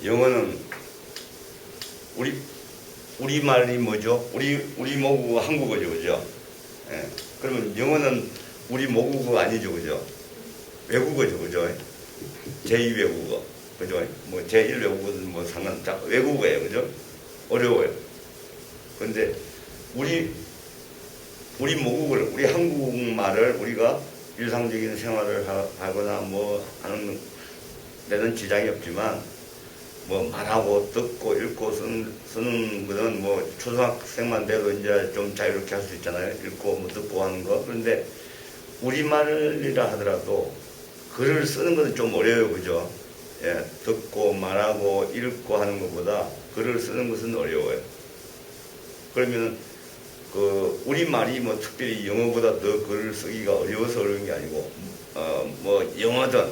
영어는 우리 말이 뭐죠? 우리 모국어 한국어죠, 그죠? 예. 그러면 영어는 우리 모국어 아니죠, 그죠? 외국어죠, 그죠? 제2 외국어, 그죠? 뭐 제1 외국어는 뭐 상관없다. 외국어예요, 그죠? 어려워요. 그런데 우리 모국어를, 우리 한국말을 우리가 일상적인 생활을 하거나 뭐 하는 데는 지장이 없지만, 뭐 말하고 듣고 읽고 쓰는 거는 뭐 초등학생만 돼도 이제 좀 자유롭게 할 수 있잖아요. 읽고 뭐 듣고 하는 거. 그런데 우리말이라 하더라도 글을 쓰는 것은 좀 어려워요, 그죠? 예, 듣고 말하고 읽고 하는 것보다 글을 쓰는 것은 어려워요. 그러면 그 우리말이 뭐 특별히 영어보다 더 글을 쓰기가 어려워서 어려운 게 아니고, 뭐 영어든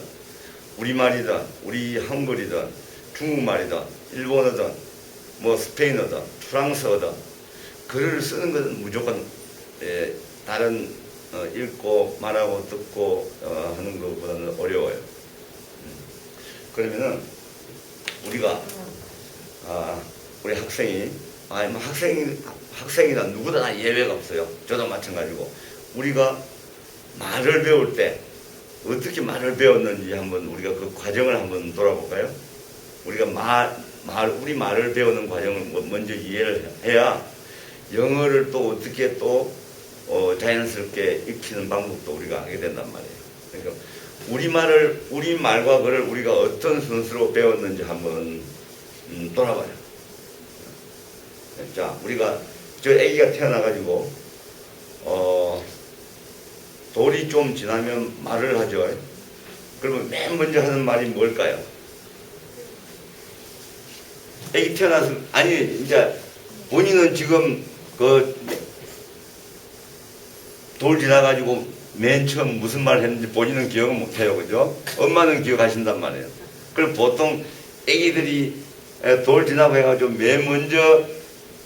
우리말이든 우리 한글이든 중국말이든 일본어든 뭐 스페인어든 프랑스어든 글을 쓰는 것은 무조건 다른 읽고 말하고 듣고 하는 것보다는 어려워요. 그러면은 우리가 우리 학생이 뭐 학생이나 누구나 다 예외가 없어요. 저도 마찬가지고 우리가 말을 배울 때 어떻게 말을 배웠는지 한번 우리가 그 과정을 한번 돌아볼까요? 우리가 우리 말을 배우는 과정을 먼저 이해를 해야 영어를 또 어떻게 또 자연스럽게 익히는 방법도 우리가 하게 된단 말이에요. 그러니까 우리 말과 글을 우리가 어떤 순서로 배웠는지 한번 돌아봐요. 자, 우리가 저 아기가 태어나가지고 돌이 좀 지나면 말을 하죠. 그러면 맨 먼저 하는 말이 뭘까요? 아기 태어나서 이제 본인은 지금 그 돌 지나가지고 맨 처음 무슨 말을 했는지 본인은 기억을 못해요, 그죠? 엄마는 기억하신단 말이에요. 그럼 보통 아기들이 돌 지나고 해가지고 맨 먼저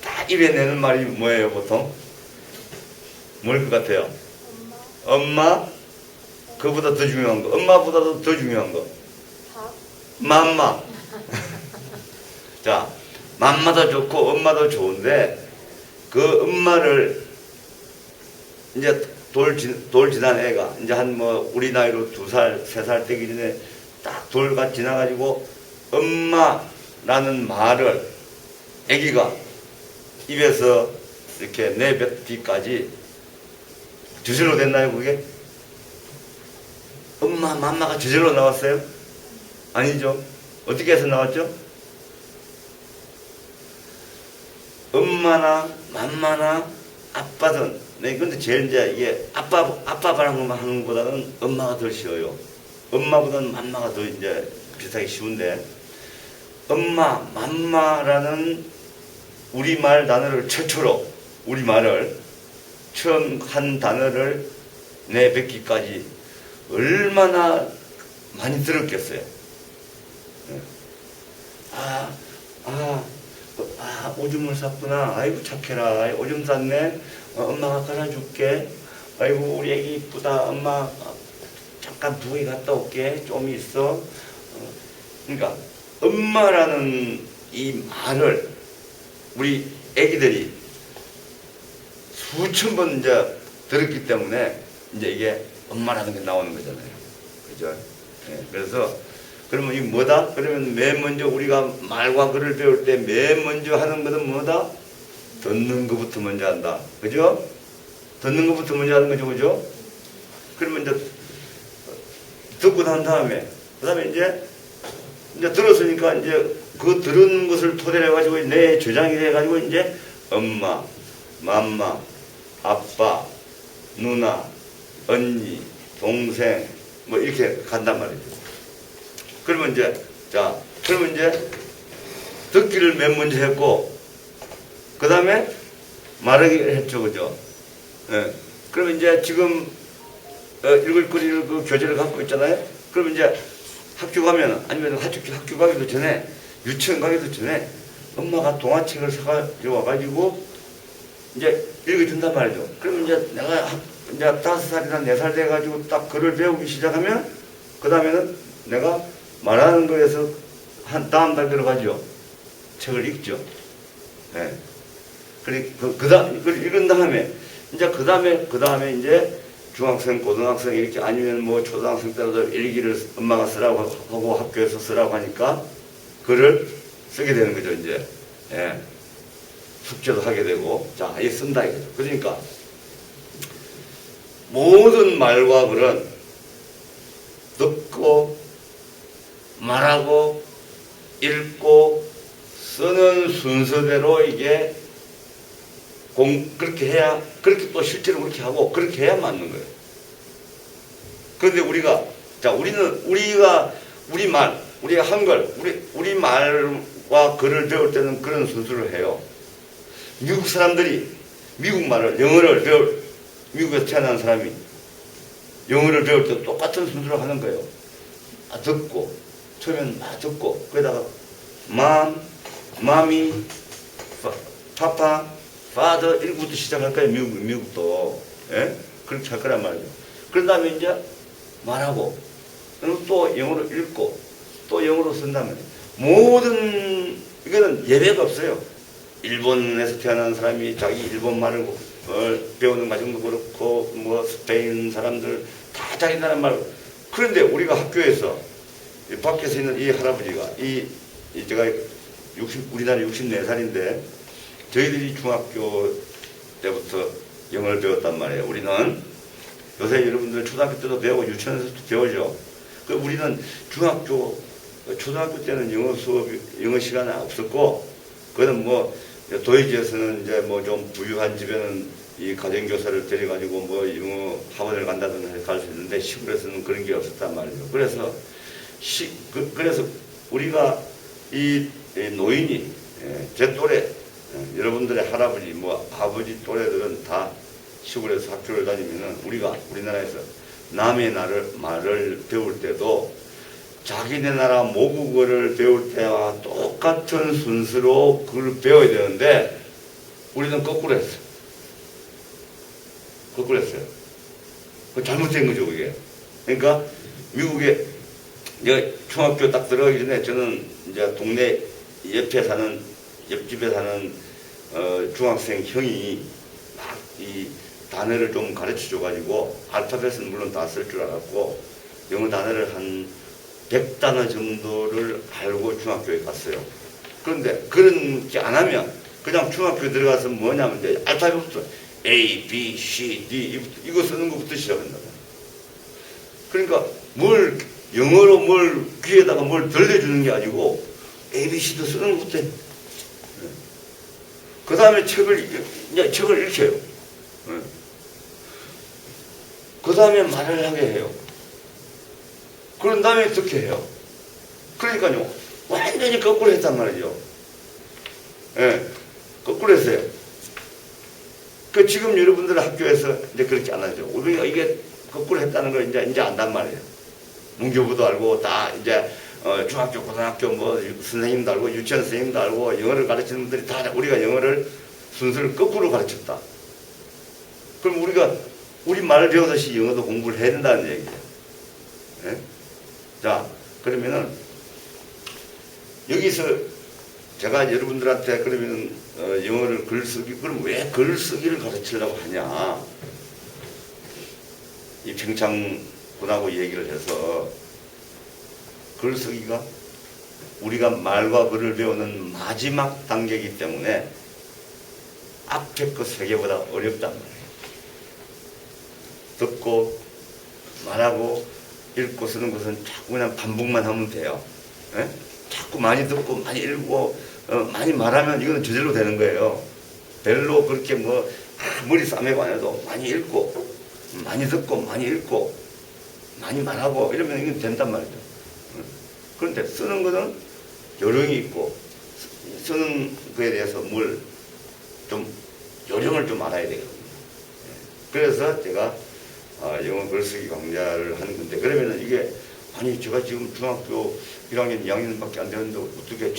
다 입에 내는 말이 뭐예요, 보통? 뭘 것 같아요? 엄마? 그보다 더 중요한 거. 엄마보다도 더 중요한 거. 맘마. 자, 맘마도 좋고 엄마도 좋은데 그 엄마를 이제 돌 지난 애가 이제 한 뭐 우리 나이로 2살, 3살 되기 전에 딱 돌가 지나가지고 엄마라는 말을 애기가 입에서 이렇게 내뱉기까지 저절로 됐나요, 그게? 엄마, 맘마가 저절로 나왔어요? 아니죠. 어떻게 해서 나왔죠? 엄마나 맘마나 아빠든, 네, 근데 제일 이제 이게 아빠 바라는 것만 하는 것보다는 엄마가 더 쉬워요. 엄마보다는 맘마가 더 이제 비슷하기 쉬운데, 엄마, 맘마라는 우리말 단어를 최초로, 우리말을 처음 한 단어를 내뱉기까지 얼마나 많이 들었겠어요. 오줌을 쌌구나. 아이고 착해라. 오줌 쌌네. 엄마가 갈아줄게. 아이고 우리 애기 이쁘다. 엄마 잠깐 부엌에 갔다 올게. 좀 있어. 그러니까 엄마라는 이 말을 우리 애기들이 수천 번 이제 들었기 때문에 이제 이게 엄마라는 게 나오는 거잖아요. 그죠? 예, 그래서 그러면 이게 뭐다? 그러면 맨 먼저 우리가 말과 글을 배울 때 맨 먼저 하는 것은 뭐다? 듣는 것부터 먼저 한다. 그죠? 듣는 것부터 먼저 하는 거죠. 그죠? 그러면 이제 듣고 난 다음에 그 다음에 이제 들었으니까 이제 그 들은 것을 토대로 해가지고 내 저장이 돼가지고 이제 엄마, 맘마, 아빠, 누나, 언니, 동생 뭐 이렇게 간단 말이죠. 그러면 이제 듣기를 맨 먼저 했고 그 다음에 말하기를 했죠, 그죠? 예. 그러면 이제 지금 읽을 거리를 그 교재를 갖고 있잖아요. 그러면 이제 학교 가면 아니면 학교 가기도 전에 유치원 가기도 전에 엄마가 동화책을 사가지고 와가지고 이제 읽어준단 말이죠. 그러면 이제 내가 이제 5살이나 4살 돼가지고 딱 글을 배우기 시작하면 그 다음에는 내가 말하는 거에서 한 다음 달 들어가죠. 책을 읽죠. 예. 읽은 다음에, 이제 그 다음에 이제 중학생, 고등학생 이렇게 아니면 뭐 초등학생 때라도 일기를 엄마가 쓰라고 하고 학교에서 쓰라고 하니까 글을 쓰게 되는 거죠, 이제. 예. 숙제도 하게 되고, 자, 이 쓴다 이거죠. 그러니까 모든 말과 글은 듣고 말하고 읽고 쓰는 순서대로 이게 그렇게 해야, 그렇게 또 실제로 그렇게 하고 그렇게 해야 맞는 거예요. 그런데 우리가 한글, 우리 말과 글을 배울 때는 그런 순서를 해요. 미국 사람들이 미국에서 태어난 사람이 영어를 배울 때 똑같은 순서로 하는 거예요. 듣고, 처음에는 듣고, 거기다가 마미, 파파, father 이렇게부터 시작할 거예요. 미국도. 예? 그렇게 할 거란 말이죠. 그런 다음에 이제 말하고, 또 영어로 읽고, 또 영어로 쓴다면, 이거는 예외가 없어요. 일본에서 태어난 사람이 자기 일본 말을 배우는 과정도 그렇고, 뭐, 스페인 사람들 다 자기 나라 말. 그런데 우리가 학교에서, 밖에서 있는 이 할아버지가, 제가 우리나라 64살인데, 저희들이 중학교 때부터 영어를 배웠단 말이에요. 우리는 요새 여러분들 초등학교 때도 배우고 유치원에서도 배우죠. 우리는 초등학교 때는 영어 시간은 없었고, 그거는 뭐 도의지에서는 이제 뭐 좀 부유한 집에는 이 가정교사를 데려가지고 뭐 영어 학원을 간다든지 갈 수 있는데 시골에서는 그런 게 없었단 말이에요. 그래서 우리가 이 노인이 제 또래 여러분들의 할아버지, 뭐 아버지 또래들은 다 시골에서 학교를 다니면은 우리나라에서 남의 말을 배울 때도 자기네 나라 모국어를 배울 때와 똑같은 순서로 그걸 배워야 되는데 우리는 거꾸로 했어요. 그 잘못된 거죠, 그게. 그러니까 미국에 중학교 딱 들어가기 전에 저는 이제 동네 옆집에 사는 중학생 형이 막 이 단어를 좀 가르쳐 줘가지고 알파벳은 물론 다 쓸 줄 알았고 영어 단어를 한 100단어 정도를 알고 중학교에 갔어요. 그런데 그런 게 안 하면 그냥 중학교 들어가서 뭐냐면 이제 알파벳부터 A, B, C, D 이거 쓰는 것부터 시작한다. 그러니까 영어로 귀에다가 뭘 들려주는 게 아니고 A, B, C도 쓰는 것부터 해. 그 다음에 책을 읽혀요. 그 다음에 말을 하게 해요. 그런 다음에 어떻게 해요? 그러니까요, 완전히 거꾸로 했단 말이죠. 예, 거꾸로 했어요. 지금 여러분들 학교에서 이제 그렇게 안 하죠. 우리가 이게 거꾸로 했다는 걸 이제 안단 말이에요. 문교부도 알고, 다 이제, 중학교, 고등학교, 뭐, 선생님도 알고, 유치원 선생님도 알고, 영어를 가르치는 분들이 다 우리가 영어를 순서를 거꾸로 가르쳤다. 그럼 우리 말을 배우듯이 영어도 공부를 해야 된다는 얘기예요. 예? 자, 그러면은, 여기서 제가 여러분들한테 그러면은, 영어를 글쓰기, 그럼 왜 글쓰기를 가르치려고 하냐. 이 평창군하고 얘기를 해서, 글쓰기가 우리가 말과 글을 배우는 마지막 단계이기 때문에 앞에 그 세 개보다 어렵단 말이에요. 듣고, 말하고, 읽고 쓰는 것은 자꾸 그냥 반복만 하면 돼요. 예? 자꾸 많이 듣고 많이 읽고 많이 말하면 이거는 저절로 되는 거예요. 별로 그렇게 머리 싸매고 안 해도 많이 읽고 많이 듣고 많이 읽고 많이 말하고 이러면 이건 된단 말이죠. 그런데 쓰는 것은 요령이 있고 쓰는 거에 대해서 요령을 좀 알아야 되거든요. 그래서 제가 영어 글쓰기 강좌를 하는 건데, 그러면은 이게, 제가 지금 중학교 1학년, 2학년밖에 안 되는데, 어떻게,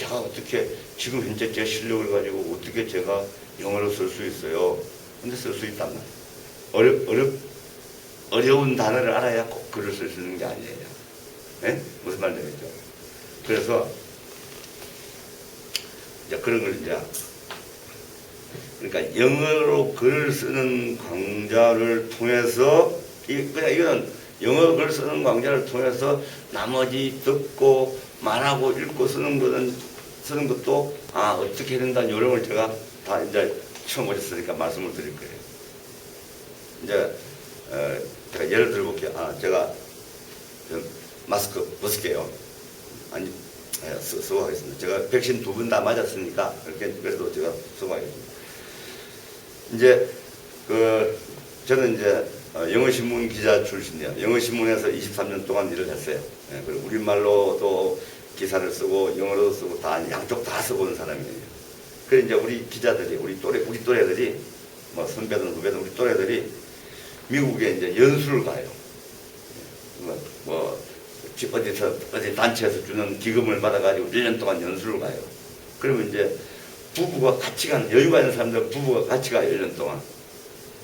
지금 현재 제 실력을 가지고 어떻게 제가 영어를 쓸 수 있어요? 근데 쓸 수 있단 말이에요. 어려운 단어를 알아야 꼭 글을 쓸 수 있는 게 아니에요. 네? 무슨 말인지 알겠죠? 그래서, 이제 그런 걸 이제 그러니까 영어로 글을 쓰는 강좌를 통해서 그냥 이거는 영어 글 쓰는 강좌를 통해서 나머지 듣고 말하고 읽고 쓰는 것도 어떻게 해야 된다는 요령을 제가 다 이제 처음 오셨으니까 말씀을 드릴 거예요. 이제 제가 예를 들어볼게요. 제가 마스크 벗을게요. 아니 쓰고 하겠습니다. 제가 백신 2번 다 맞았으니까 그래도 제가 쓰고 하겠습니다. 이제 저는 이제 영어신문 기자 출신이에요. 영어신문에서 23년 동안 일을 했어요. 그리고 우리말로도 기사를 쓰고 영어로도 쓰고 다 양쪽 다 써보는 사람이에요. 그래서 이제 우리 기자들이 우리 또래들이 뭐 선배든 후배든 우리 또래들이 미국에 이제 연수를 가요. 어디 단체에서 주는 기금을 받아가지고 1년 동안 연수를 가요. 그러면 이제 부부가 같이 가는, 여유가 있는 사람들 부부가 같이 가요, 1년 동안.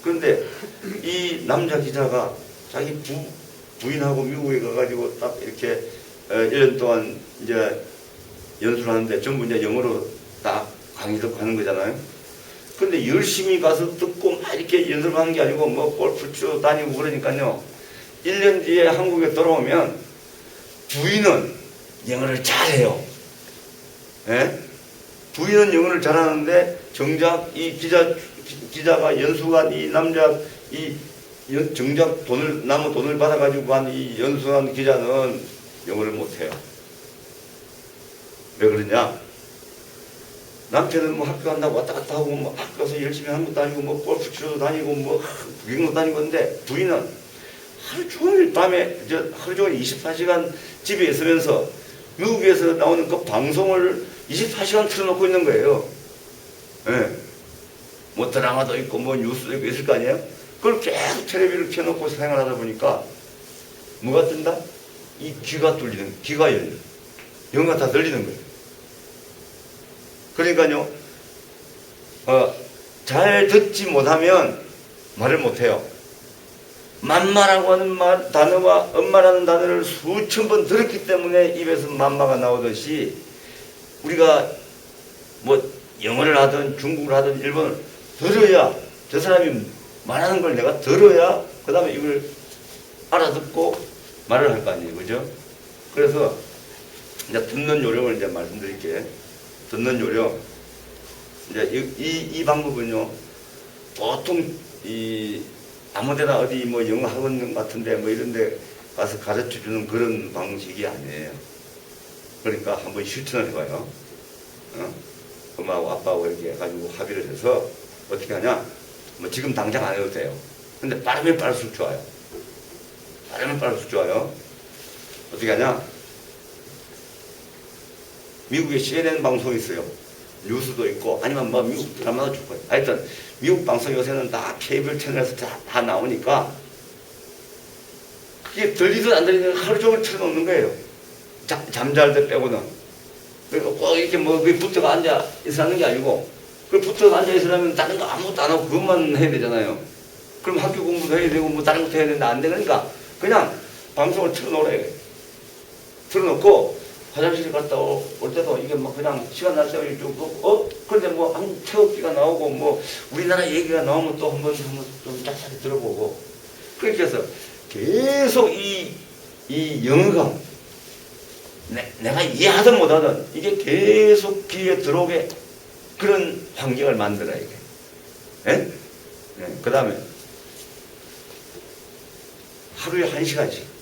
그런데 이 남자 기자가 자기 부인하고 미국에 가가지고 딱 이렇게 1년 동안 이제 연수를 하는데 전부 이제 영어로 딱 강의 듣고 하는 거잖아요. 근데 열심히 가서 듣고 막 이렇게 연습을 하는 게 아니고 뭐 골프 치러 다니고 그러니까요. 1년 뒤에 한국에 돌아오면 부인은 영어를 잘해요. 예? 부인은 영어를 잘하는데 정작 이 기자가 연수한 이 남자 정작 남의 돈을 받아가지고 한 이 연수한 기자는 영어를 못해요. 왜 그러냐? 남편은 뭐 학교 간다고 왔다 갔다 하고 뭐 학교 가서 열심히 하는 것도 아니고 뭐 골프 치러도 다니고 뭐 구경도 다니고 근데 부인은 하루 종일 하루 종일 24시간 집에 있으면서 미국에서 나오는 그 방송을 24시간 틀어놓고 있는 거예요. 예. 뭐 드라마도 있고 뭐 뉴스도 있고 있을 거 아니에요? 그걸 계속 텔레비를 켜놓고 생활하다 보니까 뭐가 뜬다? 이 귀가 열려. 영어가 다 들리는 거예요. 그러니까요, 잘 듣지 못하면 말을 못해요. 맘마라고 하는 단어와 엄마라는 단어를 수천 번 들었기 때문에 입에서 맘마가 나오듯이 우리가 뭐 영어를 하든 중국어를 하든 일본어를 들어야 저 사람이 말하는 걸 내가 들어야 그 다음에 이걸 알아듣고 말을 할 거 아니에요. 그죠? 그래서 이제 듣는 요령을 이제 말씀드릴게요. 듣는 요령. 이제 이 방법은요, 보통 아무데나 어디 뭐 영어 학원 같은데 뭐 이런데 가서 가르쳐 주는 그런 방식이 아니에요. 그러니까 한번 실천을 해봐요. 엄마하고 아빠하고 이렇게 해가지고 합의를 해서 어떻게 하냐? 뭐 지금 당장 안 해도 돼요. 근데 빠르면 빠를수록 좋아요. 빠르면 빠를수록 좋아요. 어떻게 하냐? 미국에 CNN 방송이 있어요. 뉴스도 있고 아니면 뭐 미국 드라마도 좋고 하여튼 미국 방송 요새는 다 케이블 채널에서 다 나오니까 그게 들리든 안 들리든 하루 종일 틀어놓는 거예요. 잠잘 때 빼고는. 그리고 꼭 이렇게 뭐 붙어가 앉아 있으라는 게 아니고 그 붙어가 앉아 있으려면 다른 거 아무것도 안 하고 그것만 해야 되잖아요. 그럼 학교 공부도 해야 되고 뭐 다른 것도 해야 되는데 안 되니까 그냥 방송을 틀어놓으래요. 틀어놓고 화장실 갔다 올 때도 이게 뭐 그냥 시간 날 때 쭉 그런데 뭐 한국 태극기가 나오고 뭐 우리나라 얘기가 나오면 또 한번 좀 짝짝이 들어보고 그렇게 해서 계속 이 영어가 내가 이해하든 못하든 이게 계속 귀에 들어오게 그런 환경을 만들어야 돼. 예? 네. 그 다음에 하루에 1시간씩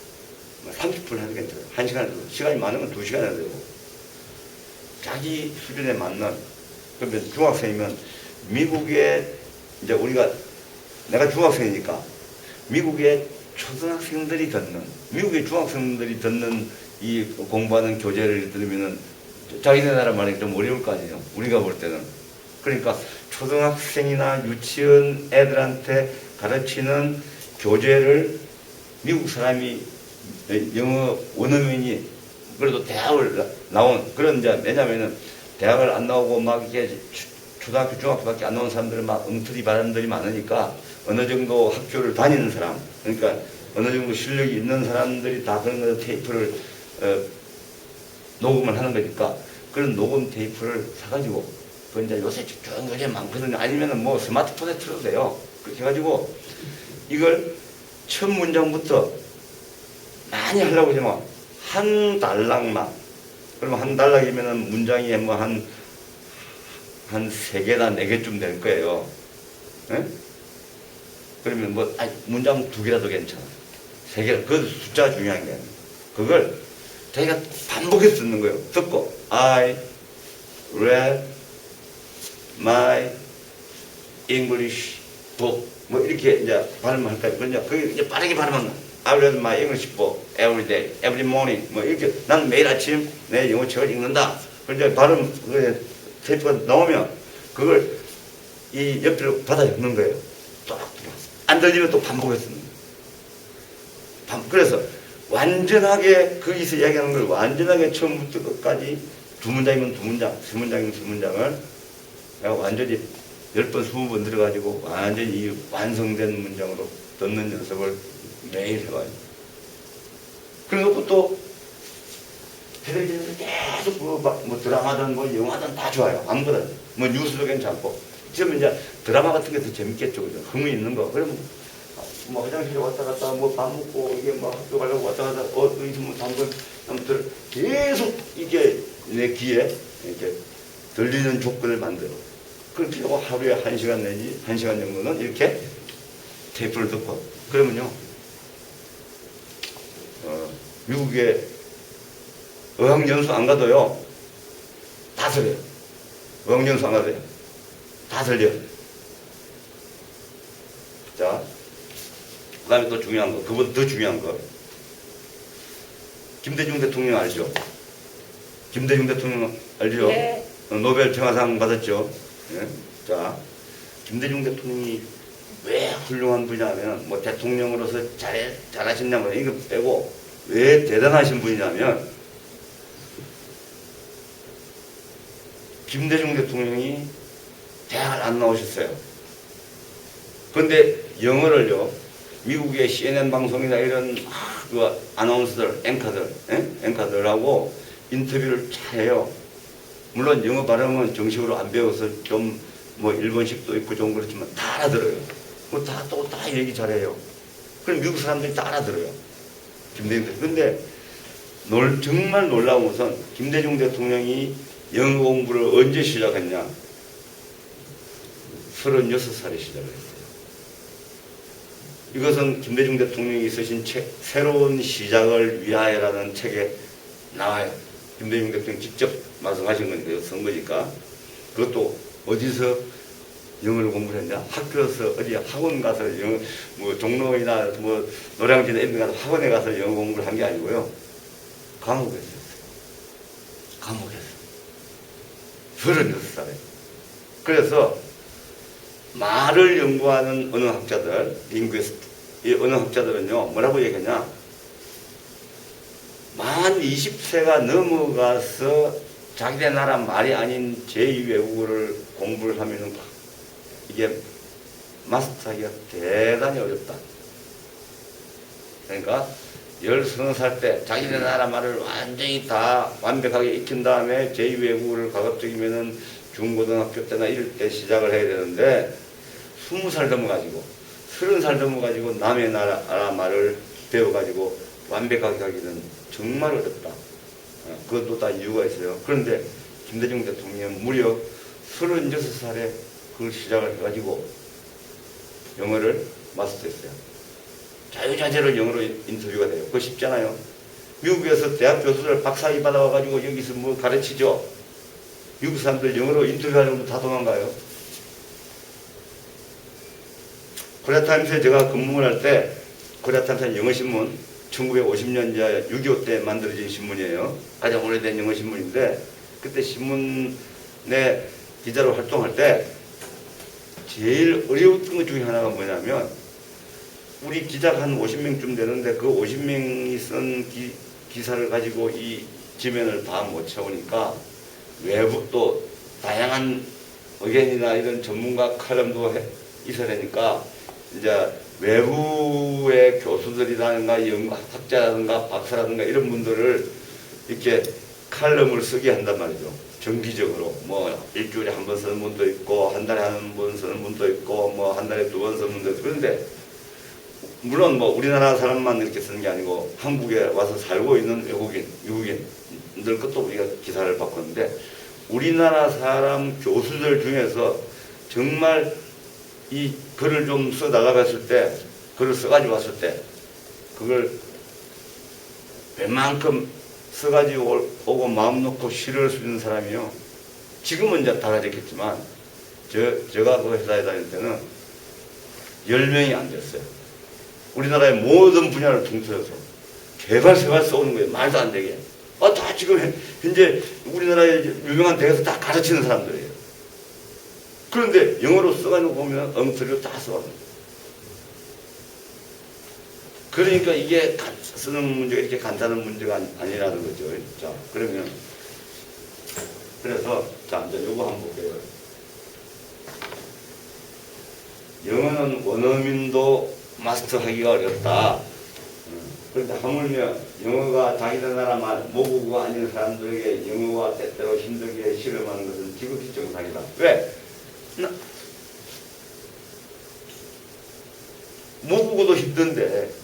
30분 하는 게 괜찮아요. 1시간, 시간이 많으면 2시간 해야 되고. 자기 수준에 맞는, 그러면 중학생이면 미국에, 이제 내가 중학생이니까 미국의 초등학생들이 미국의 중학생들이 듣는 이 공부하는 교재를 들으면은 자기네 나라 말이 좀 어려울 거 아니에요. 우리가 볼 때는. 그러니까 초등학생이나 유치원 애들한테 가르치는 교재를 미국 사람이 영어 원어민이 그래도 대학을 나온 그런 이제 왜냐면은 대학을 안 나오고 막 이게 초등학교 중학교밖에 안 나온 사람들은 막 엉터리 바람들이 많으니까 어느 정도 학교를 다니는 사람 그러니까 어느 정도 실력이 있는 사람들이 다 그런 거 테이프를 녹음을 하는 거니까 그런 녹음 테이프를 사가지고, 그 이제 요새 요새 많거든요. 아니면은 뭐 스마트폰에 틀어도 돼요. 그렇게 해가지고 이걸 첫 문장부터 많이 하려고 하지만 한 달락만, 그러면 한 달락이면은 문장이 뭐 한 3개나 4개쯤 될 거예요. 예? 그러면 뭐, 아니, 문장 2개라도 괜찮아. 3개, 그 숫자가 중요한 게 아니에요. 그걸 자기가 반복해서 듣는 거예요. 듣고, I read my English book. 뭐 이렇게 이제 발음을 할까요? 그러니까 그게 이제 빠르게 발음하면 I read my English book every day, every morning. 뭐 이렇게 난 매일 아침 내 영어 책을 읽는다. 그런데 발음, 테이프가 나오면 그걸 이 옆으로 받아 적는 거예요. 안 들리면 또 반복해서 듣는 거예요. 그래서 완전하게 거기서 이야기하는 걸 완전하게 처음부터 끝까지 2문장이면 2문장, 3문장이면 3문장을 내가 완전히 10번, 20번 들어가지고 완전히 이 완성된 문장으로 듣는 연습을 매일 해봐요. 그래놓고 또 텔레비전에서 계속 뭐 드라마든 뭐 영화든 다 좋아요. 아무거나. 뭐 뉴스도 괜찮고. 지금 이제 드라마 같은 게 더 재밌겠죠. 그죠? 흥미 있는 거. 그러면 뭐 화장실에 왔다 갔다 뭐 밥 먹고 이게 뭐 학교 가려고 왔다 갔다 어디서 뭐 담글 아무튼 계속 이게 내 귀에 이렇게 들리는 조건을 만들어. 그렇게 하고 하루에 1시간 내지 1시간 정도는 이렇게 테이프를 듣고 그러면요 미국에 어학연수 안 가도요 다 들려요. 어학연수 안 가도요 다 들려요. 자, 그 다음에 또 중요한 거, 그보다 더 중요한 거. 김대중 대통령 알죠? 김대중 대통령 알죠? 네. 노벨 평화상 받았죠? 네? 자, 김대중 대통령이 왜 훌륭한 분이냐면, 뭐 대통령으로서 잘하셨냐면, 이거 빼고, 왜 대단하신 분이냐면, 김대중 대통령이 대학을 안 나오셨어요. 그런데 영어를요, 미국의 CNN 방송이나 이런 그 아나운서들, 앵커들하고 인터뷰를 잘해요. 물론 영어 발음은 정식으로 안 배워서 좀 뭐 일본식도 있고 좀 그렇지만 다 알아들어요. 뭐 다 얘기 잘해요. 그럼 미국 사람들이 다 알아들어요. 김대중 대통령. 근데 정말 놀라운 것은 김대중 대통령이 영어 공부를 언제 시작했냐? 36살에 시작을 했어요. 이것은 김대중 대통령이 쓰신 책, 새로운 시작을 위하여라는 책에 나와요. 김대중 대통령이 직접 말씀하신 건데요. 선거니까. 그것도 어디서 영어를 공부를 했냐? 학교에서 어디 학원 가서 영어, 뭐 종로이나 뭐 노량진에 이런 데 가서 학원에 가서 영어 공부를 한 게 아니고요. 감옥에서 했어요. 감옥에서. 36살에. 그래서 말을 연구하는 언어학자들, 링귀스트, 이 언어학자들은요, 뭐라고 얘기하냐? 만 20세가 넘어가서 자기네 나라 말이 아닌 제2외국어를 공부를 하면은 이게 마스터하기가 대단히 어렵다. 그러니까 10-30살 때 자기네 나라 말을 완전히 다 완벽하게 익힌 다음에 제2외국어를 가급적이면은 중고등학교 때나 이럴 때 시작을 해야 되는데 20살 넘어가지고 30살 넘어가지고 남의 나라 말을 배워가지고 완벽하게 하기는 정말 어렵다. 그것도 다 이유가 있어요. 그런데 김대중 대통령은 무려 36살에 그걸 시작을 해가지고 영어를 마스터했어요. 자유자재로 영어로 인터뷰가 돼요. 그거 쉽잖아요. 미국에서 대학 교수들 박사학위 받아와가지고 여기서 뭐 가르치죠. 미국 사람들 영어로 인터뷰하려고 다 도망가요. 코리아타임스에 제가 근무를 할 때, 코리아타임스는 영어신문, 1950년대 6.25 때 만들어진 신문이에요. 가장 오래된 영어신문인데, 그때 신문에 기자로 활동할 때, 제일 어려웠던 것 중에 하나가 뭐냐면, 우리 기자가 한 50명쯤 되는데, 그 50명이 쓴 기사를 가지고 이 지면을 다 못 채우니까, 외부 또 다양한 의견이나 이런 전문가 칼럼도 있어야 되니까 이제 외부의 교수들이라든가 연구학자라든가 박사라든가 이런 분들을 이렇게 칼럼을 쓰게 한단 말이죠. 정기적으로 뭐 일주일에 한 번 쓰는 분도 있고 한 달에 한 번 쓰는 분도 있고 뭐 한 달에 2번 쓰는 분도 있고 그런데 물론 뭐 우리나라 사람만 이렇게 쓰는 게 아니고 한국에 와서 살고 있는 외국인, 유국인들 것도 우리가 기사를 바꿨는데 우리나라 사람 교수들 중에서 정말 이 글을 좀 써다가 봤을 때 글을 써가지고 왔을 때 그걸 웬만큼 써가지고 오고 마음 놓고 실을 수 있는 사람이요. 지금은 이제 달라졌겠지만 제가 그 회사에 다닐 때는 10명이 안 됐어요. 우리나라의 모든 분야를 통틀어서 개발세발 써오는 거예요. 말도 안 되게. 다 지금 현재 우리나라의 유명한 대학에서 다 가르치는 사람들이에요. 그런데 영어로 써가지고 보면 엉터리로 다 써왔어요. 그러니까 이게 쓰는 문제가 이렇게 간단한 문제가 아니라는 거죠. 자, 그러면 그래서 자 이제 요거 한번 볼게요. 영어는 원어민도 마스터하기가 어렵다. 그런데 하물며 영어가 자기들 나라 말 모국어가 아닌 사람들에게 영어가 때때로 힘들게 실험하는 것은 지극히 정상이다. 왜? 모국어도 힘든데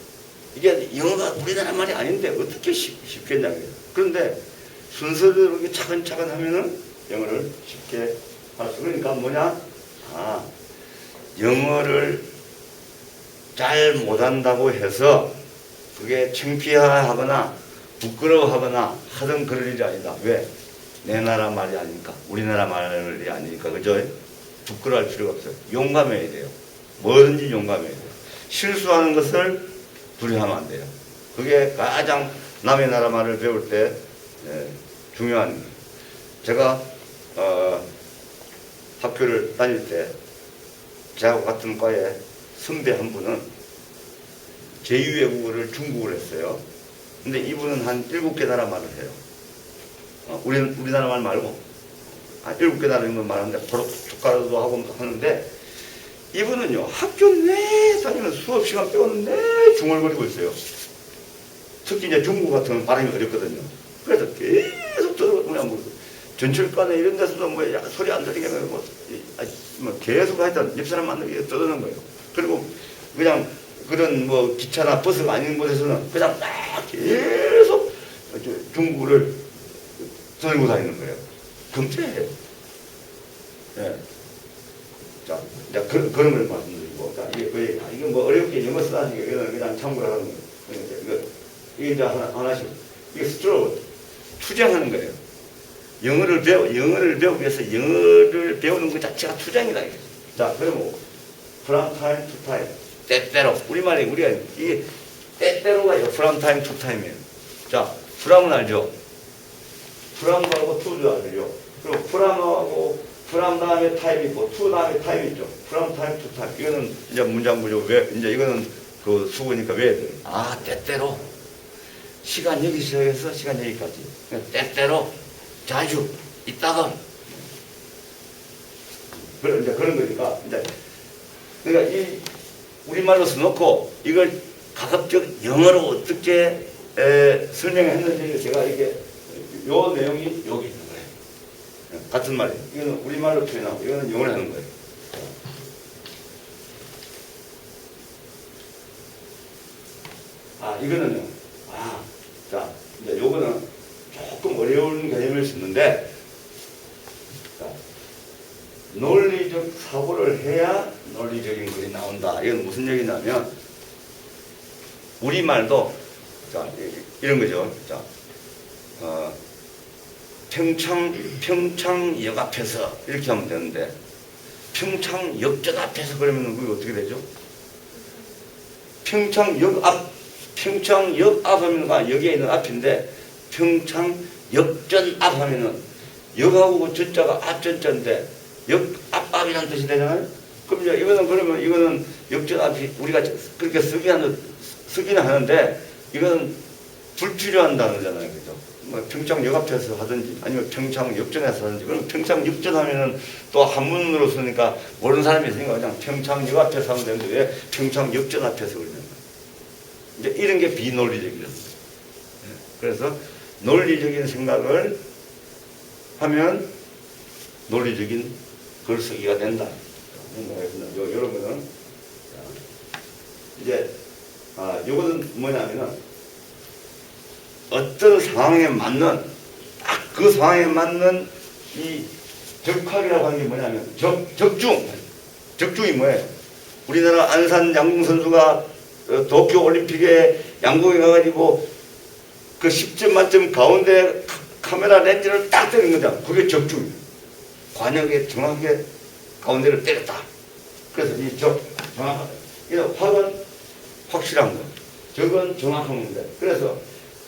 이게 영어가 우리나라 말이 아닌데 어떻게 쉽겠냐고요. 그런데 순서대로 이렇게 차근차근 하면은 영어를 쉽게 할 수. 그러니까 뭐냐? 영어를 잘 못한다고 해서 그게 창피하거나 부끄러워하거나 하던 그럴 일이 아니다. 왜? 내 나라 말이 아니니까. 우리나라 말이 아니니까. 그죠? 부끄러워할 필요가 없어요. 용감해야 돼요. 뭐든지 용감해야 돼요. 실수하는 것을 두려워하면 안 돼요. 그게 가장 남의 나라 말을 배울 때 중요한 거예요. 제가 학교를 다닐 때 저하고 같은 과에 선배 한 분은 제2외국어를 중국어를 했어요. 근데 이분은 한 7개 나라 말을 해요. 우리나라 말 말고 7개 나라 말 말하는데 포르투갈어도 하고 하는데 이분은요 학교 내 다니면 수업 시간 빼고는 내 중얼거리고 있어요. 특히 이제 중국 같은 건 발음이 어렵거든요. 그래서 계속 그냥 뭐 전철관에 이런 데서도 뭐 소리 안 들리게 뭐 계속 하여튼 옆사람 만나게 떠드는 거예요. 그리고 그냥 그런 뭐 기차나 버스가 아닌 곳에서는 그냥 막 계속 중국어를 들고 다니는 거예요. 금태해요. 예. 자, 이제 그런 걸 말씀드리고, 이게 뭐 어렵게 영어 쓰다니까 이거는 그냥 참고를 하는 거예요. 이게 이제 하나씩, 이게 스트로우, 투쟁하는 거예요. 영어를 배우기 위해서 영어를 배우는 것 자체가 투쟁이다. 자, 그러면, from time to time. 때때로. 우리말에, 우리가, 이게 때때로가 이거 from time to time이에요. 자, from은 알죠? from하고 to도 알죠? 그리고 from 다음에 time 있고, to 다음에 time 있죠? from time to time. 이거는 이제 문장 구조, 이제 이거는 그 수고니까 왜 돼? 때때로. 시간 여기 시작해서 시간 여기까지. 때때로. 자주. 이따가. 이제 그런 거니까, 이제. 그러니까 이 우리말로 써놓고 이걸 가급적 영어로 어떻게 설명했는지 제가 이게 요 내용이 여기 있는 거예요. 같은 말이에요. 이거는 우리말로 표현하고 이거는 영어로 하는 거예요. 이거는요. 자, 이제 요거는 조금 어려운 개념일 수 있는데 논리적 사고를 해야 논리적인 글이 나온다. 이건 무슨 얘기냐면 우리말도 자 이런 거죠. 자 평창역 앞에서 이렇게 하면 되는데 평창역전 앞에서 그러면 그게 어떻게 되죠? 평창역 앞 하면 여기에 있는 앞인데 평창역전 앞 하면은 역하고 전자가 앞전자인데 앞이라는 뜻이 되잖아요. 그럼 이제 이거는 역전 앞이 우리가 그렇게 쓰기는 하는데 이거는 불필요한 단어잖아요. 그죠? 뭐 평창역 앞에서 하든지 아니면 평창역전에서 하든지 그럼 평창역전 하면은 또 한문으로 쓰니까 모르는 사람이 있으니까 그냥 평창역 앞에서 하면 되는데 왜 평창역전 앞에서 그러는 거예요. 이제 이런 게 비논리적이죠. 그래서 논리적인 생각을 하면 논리적인 글쓰기가 된다. 여러분은 이제 이거는 뭐냐면은 어떤 상황에 맞는 딱 그 상황에 맞는 이 적합이라고 하는 게 뭐냐면 적중이 뭐예요? 우리나라 안산 양궁 선수가 도쿄 올림픽에 양궁에 가가지고 그 10점 만점 가운데 카메라 렌즈를 딱 때린 거죠. 그게 적중이에요. 관역에 정확하게 가운데를 때렸다. 그래서 이 정확하다. 확은 확실한 거. 적은 정확한 건데. 그래서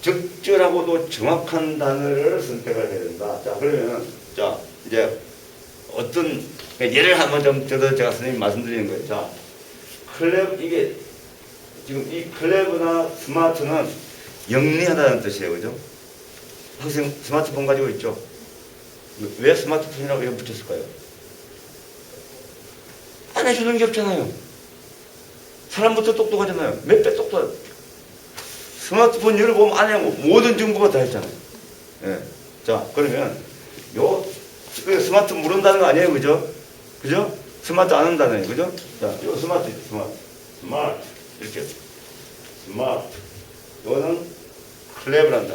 적절하고도 정확한 단어를 선택을 해야 된다. 자, 그러면, 자, 이제 어떤, 예를 한번 좀 들어 제가 선생님 말씀드리는 거예요. 자, 이게, 지금 이 클레버나 스마트는 영리하다는 뜻이에요. 그죠? 학생 스마트폰 가지고 있죠? 왜 스마트폰이라고 이름 붙였을까요? 안 해주는 게 없잖아요. 사람부터 똑똑하잖아요. 몇 배 똑똑해요. 스마트폰 열어보면 안에 모든 정보가 다 있잖아요. 예. 자, 그러면, 스마트 모른다는 거 아니에요. 그죠? 그죠? 스마트 안 한다는 거예요. 그죠? 자, 스마트. 이렇게. 스마트. 이거는 클레버란다.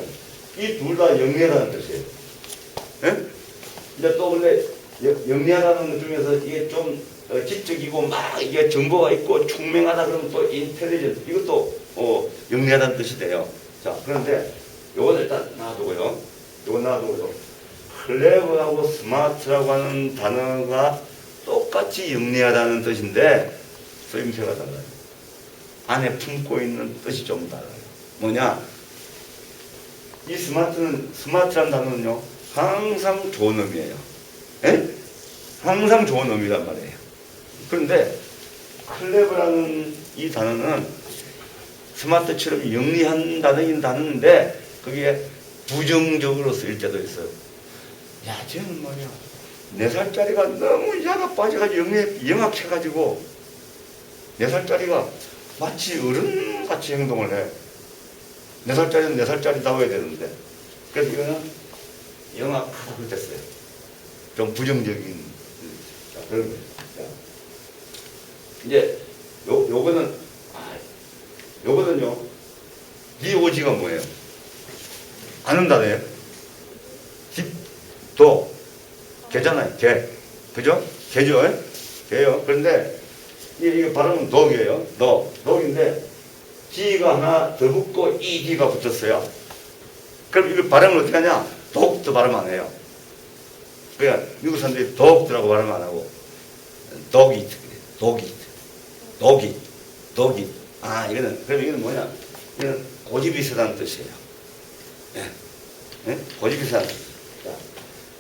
이 둘 다 영리하다는 뜻이에요. 예? 이제 또 원래 영리하다는 것 중에서 이게 좀 지적이고 막 이게 정보가 있고 총명하다 그러면 또 인텔리전스. 이것도 영리하다는 뜻이 돼요. 자, 그런데 요건 일단 놔두고요. 클레버하고 스마트라고 하는 단어가 똑같이 영리하다는 뜻인데 쓰임새가 달라요. 안에 품고 있는 뜻이 좀 달라요. 뭐냐? 이 스마트란 단어는요, 항상 좋은 의미예요. 에? 항상 좋은 의미란 말이에요. 그런데 클레버라는 이 단어는 스마트처럼 영리한 단어인 단어인데 그게 부정적으로 쓰일 때도 있어요. 야, 쟤는 뭐냐, 4살짜리가 너무 야가 빠져가지고 영악해가지고 4살짜리가 마치 어른같이 행동을 해. 4살짜리는 4살짜리다워야 되는데. 그래서 이거는 영악하다고 됐어요. 좀 부정적인. 자, 그런 거예요. 이제 요거는요, DOG가 뭐예요? 아는 단어예요. 개잖아요. 개. 그죠? 개죠? 개요. 그런데 이게 발음은 독이에요. 독인데 G가 하나 더 붙고 ED가 붙었어요. 그럼 이거 발음을 어떻게 하냐? 독도 발음 안 해요. 그러니까 미국 사람들이 독도라고 발음 안 하고 독이. 그럼 이거는 뭐냐? 이거는 고집이 세다는 뜻이에요. 예? 고집이 세다는 뜻. 자,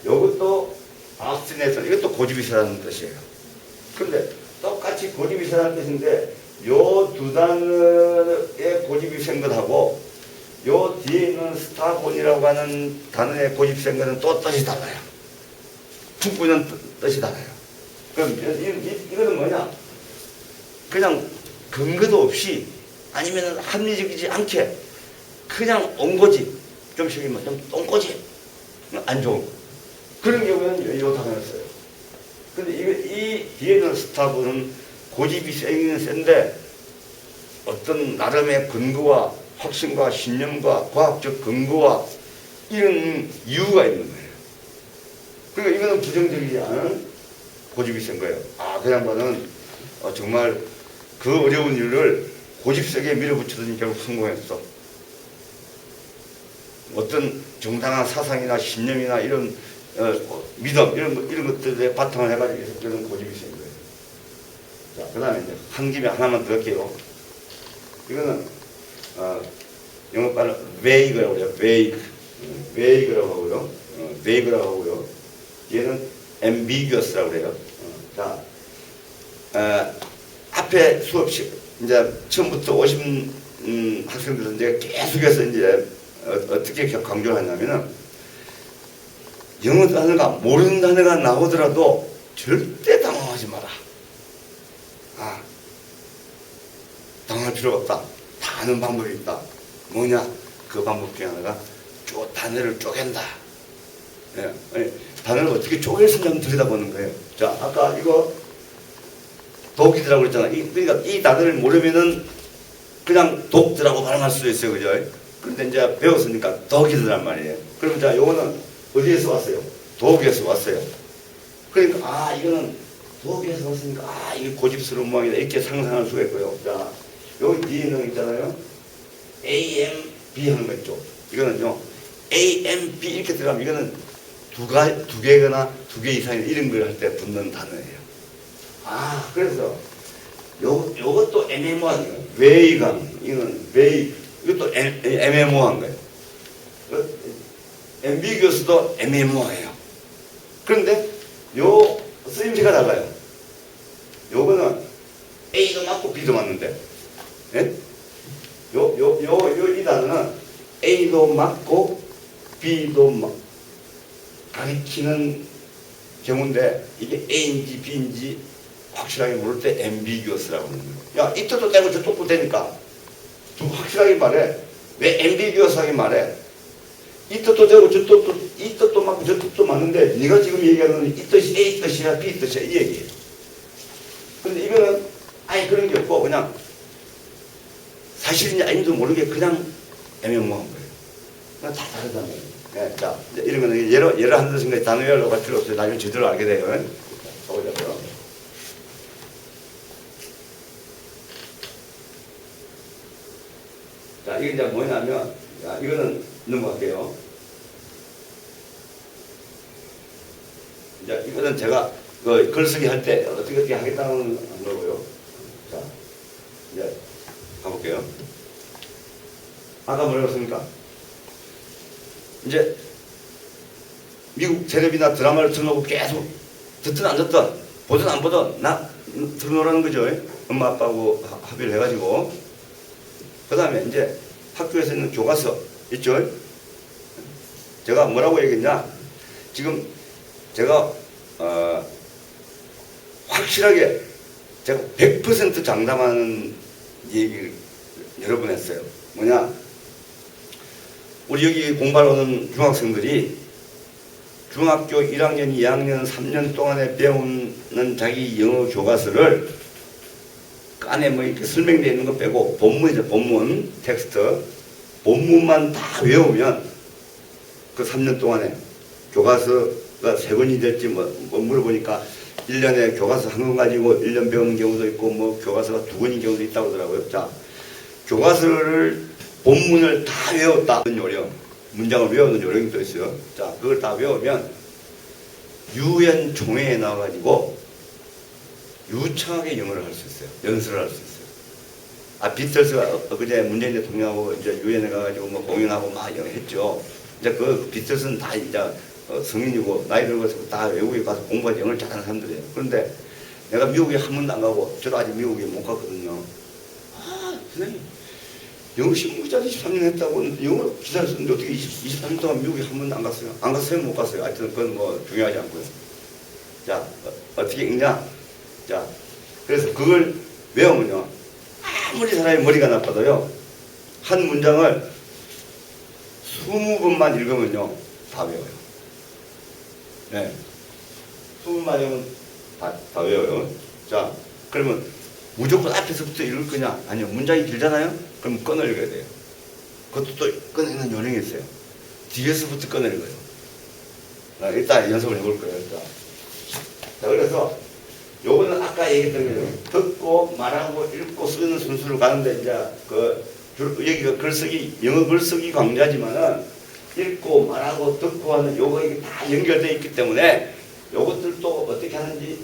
요것도 abstination, 이것도 고집이 세다는 뜻이에요. 그런데 똑같이 고집이 세다는 뜻인데 요 두 단어의 고집이 센 것하고 요 뒤에 있는 스타본이라고 하는 단어의 고집이 센 것은 또 뜻이 달라요. 품고 있는 뜻이 달라요. 그럼 이거는 뭐냐? 그냥 근거도 없이 아니면 합리적이지 않게 그냥 온고집, 좀 쉬기만 좀 똥꼬집, 안 좋은 거. 그런 경우에는 요 단어였어요. 근데 이 뒤에 있는 스타본은 고집이 세긴 센데 어떤 나름의 근거와 확신과 신념과 과학적 근거와 이런 이유가 있는 거예요. 그러니까 이거는 부정적이지 않은 고집이 센 거예요. 그 양반은 정말 그 어려운 일을 고집 세게 밀어붙이더니 결국 성공했어. 어떤 정당한 사상이나 신념이나 이런 믿음 이런 것들에 바탕을 해가지고 그런 고집이 센 거예요. 자, 그 다음에 이제 한 김에 하나만 더 할게요. 이거는 영어 발음 베이그라고 해요. 베이그라고 하고요. 베이그라고 하고요. 얘는 ambiguous라고 그래요. 자, 앞에 수업식 이제 처음부터 오신 학생들은 이제 계속해서 이제 어떻게 강조를 하냐면은 영어 단어가 모르는 단어가 나오더라도 절대 당황하지 마라. 당할 필요가 없다. 다 아는 방법이 있다. 뭐냐? 그 방법 중에 하나가 단어를 쪼갠다. 예, 예. 단어를 어떻게 쪼개서 한번 들여다보는 거예요. 자, 아까 이거 독이더라고 그랬잖아. 그러니까 이 단어를 모르면은 그냥 독들하고 발음할 수도 있어요. 그죠? 그런데 이제 배웠으니까 독이더란 말이에요. 그럼 자, 요거는 어디에서 왔어요? 독에서 왔어요. 그러니까, 아, 이거는 독에서 왔으니까, 아, 이게 고집스러운 모양이다. 이렇게 상상할 수가 있고요. 자, 여기 뒤에 있는 거 있잖아요. A, M, B 하는 거 있죠. 이거는요, A, M, B 이렇게 들어가면 이거는 두 개거나 두 개 이상의 이런 걸 할 때 붙는 단어예요. 아, 그래서 요것도 애매모호한 거예요. 왜이감, 이거는 왜, 이것도 애매모호한 거예요. 앰비규어스도 애매모호해요. 그런데 요 쓰임새가 달라요. 요거는 A도 맞고 B도 맞는데, 예? 이 단어는 A도 맞고 B도 가리키는 경우인데, 이게 A인지 B인지 확실하게 모를 때 앰비규어스라고 하는 거예요. 야, 이 뜻도 되고 저 뜻도 되니까 확실하게 말해. 왜 앰비규어스하게 말해? 이 뜻도 되고 저 뜻도, 이 뜻도 맞고 저 뜻도 맞는데 네가 지금 얘기하는 이 뜻이 A 뜻이야 B 뜻이야 이 얘기예요. 근데 이거는 아예 그런 게 없고 그냥 사실인지 아닌지도 모르게 그냥 애매모호한 거예요. 그냥 다 다르다는 거예요. 네, 자, 이런 거는 예를 한두 생각에 단어 외우려고 할 필요 없어요. 나중에 제대로 알게 돼요. 가보자고요. 자, 이게 이제 뭐냐면, 자, 이거는 넘어갈게요. 이제 이거는 제가 그 글쓰기 할 때 어떻게 하겠다는 거고요. 자, 이제 가볼게요. 아까 뭐라고 했습니까? 이제 미국 텔레비나 드라마를 틀어놓고 계속 듣든 안 듣든 보든 안 보든 나 틀어놓으라는 거죠. 엄마 아빠하고 합의를 해가지고 그 다음에 이제 학교에서 있는 교과서 있죠. 제가 뭐라고 얘기했냐, 지금 제가 확실하게 제가 100% 장담하는 얘기를 여러 번 했어요. 뭐냐, 우리 여기 공부하러 오는 중학생들이 중학교 1학년, 2학년, 3년 동안에 배우는 자기 영어 교과서를 그 안에 뭐 이렇게 설명되어 있는 거 빼고 본문이죠. 본문, 텍스트. 본문만 다 외우면 그 3년 동안에 교과서가 3권이 될지 뭐 물어보니까 1년에 교과서 한 권 가지고 1년 배우는 경우도 있고 뭐 교과서가 2권인 경우도 있다고 하더라고요. 자, 교과서를 본문을 다 외웠다. 요령, 문장을 외우는 요령이 또 있어요. 자, 그걸 다 외우면 유연총회에 나와가지고 유창하게 영어를 할 수 있어요. 연설을 할 수 있어요. 아, 비틀스가 그제 문재인 대통령하고 이제 유엔에 가가지고 뭐 공연하고 막 했죠. 이제 그 비틀스는 다 이제 성인이고 나이 들어서 다 외국에 가서 공부해서 영어를 잘하는 사람들이에요. 그런데 내가 미국에 한 번도 안 가고 저도 아직 미국에 못 갔거든요. 아, 선생님, 영어 신문기자 23년 했다고 영어 기사를 쓰는데 어떻게 23년 동안 미국에 한 번도 안 갔어요? 안 갔어요? 못 갔어요? 하여튼 그건 뭐 중요하지 않고요. 자, 어떻게 읽냐? 자, 그래서 그걸 외우면요, 아무리 사람이 머리가 나빠도요, 한 문장을 20번만 읽으면요 다 외워요. 네, 20번만 읽으면 다 외워요. 자, 그러면 무조건 앞에서부터 읽을 거냐? 아니요, 문장이 길잖아요? 그럼 끊어 읽어야 돼요. 그것도 또 끊어읽는 요령이 있어요. 뒤에서부터 끊어 읽어요. 일단 연습을 해볼 거예요. 일단. 자, 그래서 요거는 아까 얘기했던 거예요. 듣고 말하고 읽고 쓰는 순서로 가는데 이제 여기가 글쓰기, 영어 글쓰기 강좌지만은 읽고 말하고 듣고 하는 요거 이게 다 연결되어 있기 때문에 요것들도 어떻게 하는지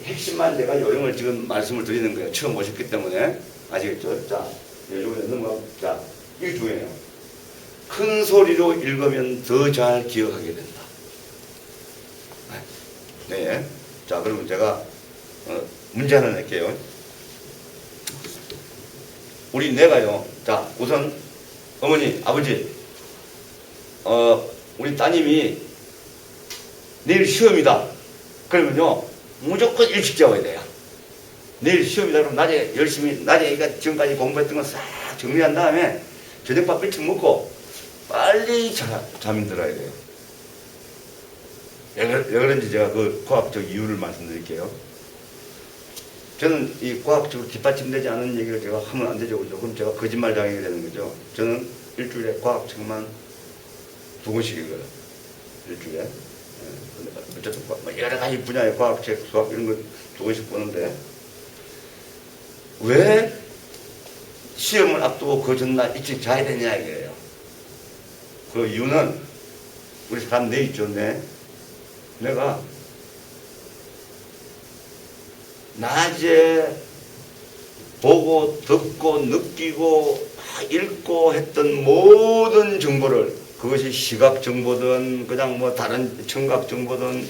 핵심만 제가 요령을 지금 말씀을 드리는 거예요. 처음 오셨기 때문에. 아시겠죠? 자, 요거는 넘어가. 자, 이게 중요해요. 큰 소리로 읽으면 더 잘 기억하게 된다. 네. 자, 그러면 제가 문제 하나 낼게요. 우리 내가요. 자, 우선 어머니, 아버지, 우리 따님이 내일 시험이다. 그러면요, 무조건 일찍 자야 돼요. 내일 시험이다. 그럼 낮에 열심히, 낮에 그러니까 지금까지 공부했던 거 싹 정리한 다음에 저녁밥 일찍 먹고 빨리 잠이 들어야 돼요. 왜 그런지 제가 그 과학적 이유를 말씀드릴게요. 저는 이 과학적으로 뒷받침되지 않은 얘기를 제가 하면 안 되죠. 그죠? 그럼 제가 거짓말 당하게 되는 거죠. 저는 일주일에 과학책만 2권씩 읽어요. 일주일에. 근데 어쨌든 뭐 여러 가지 분야의 과학책, 수학 이런 거 2권씩 보는데 왜 시험을 앞두고 그 전날 일찍 자야 되냐 이거예요. 그 이유는 우리 사람 내 있죠. 내가 낮에 보고 듣고 느끼고 읽고 했던 모든 정보를 그것이 시각 정보든 그냥 뭐 다른 청각 정보든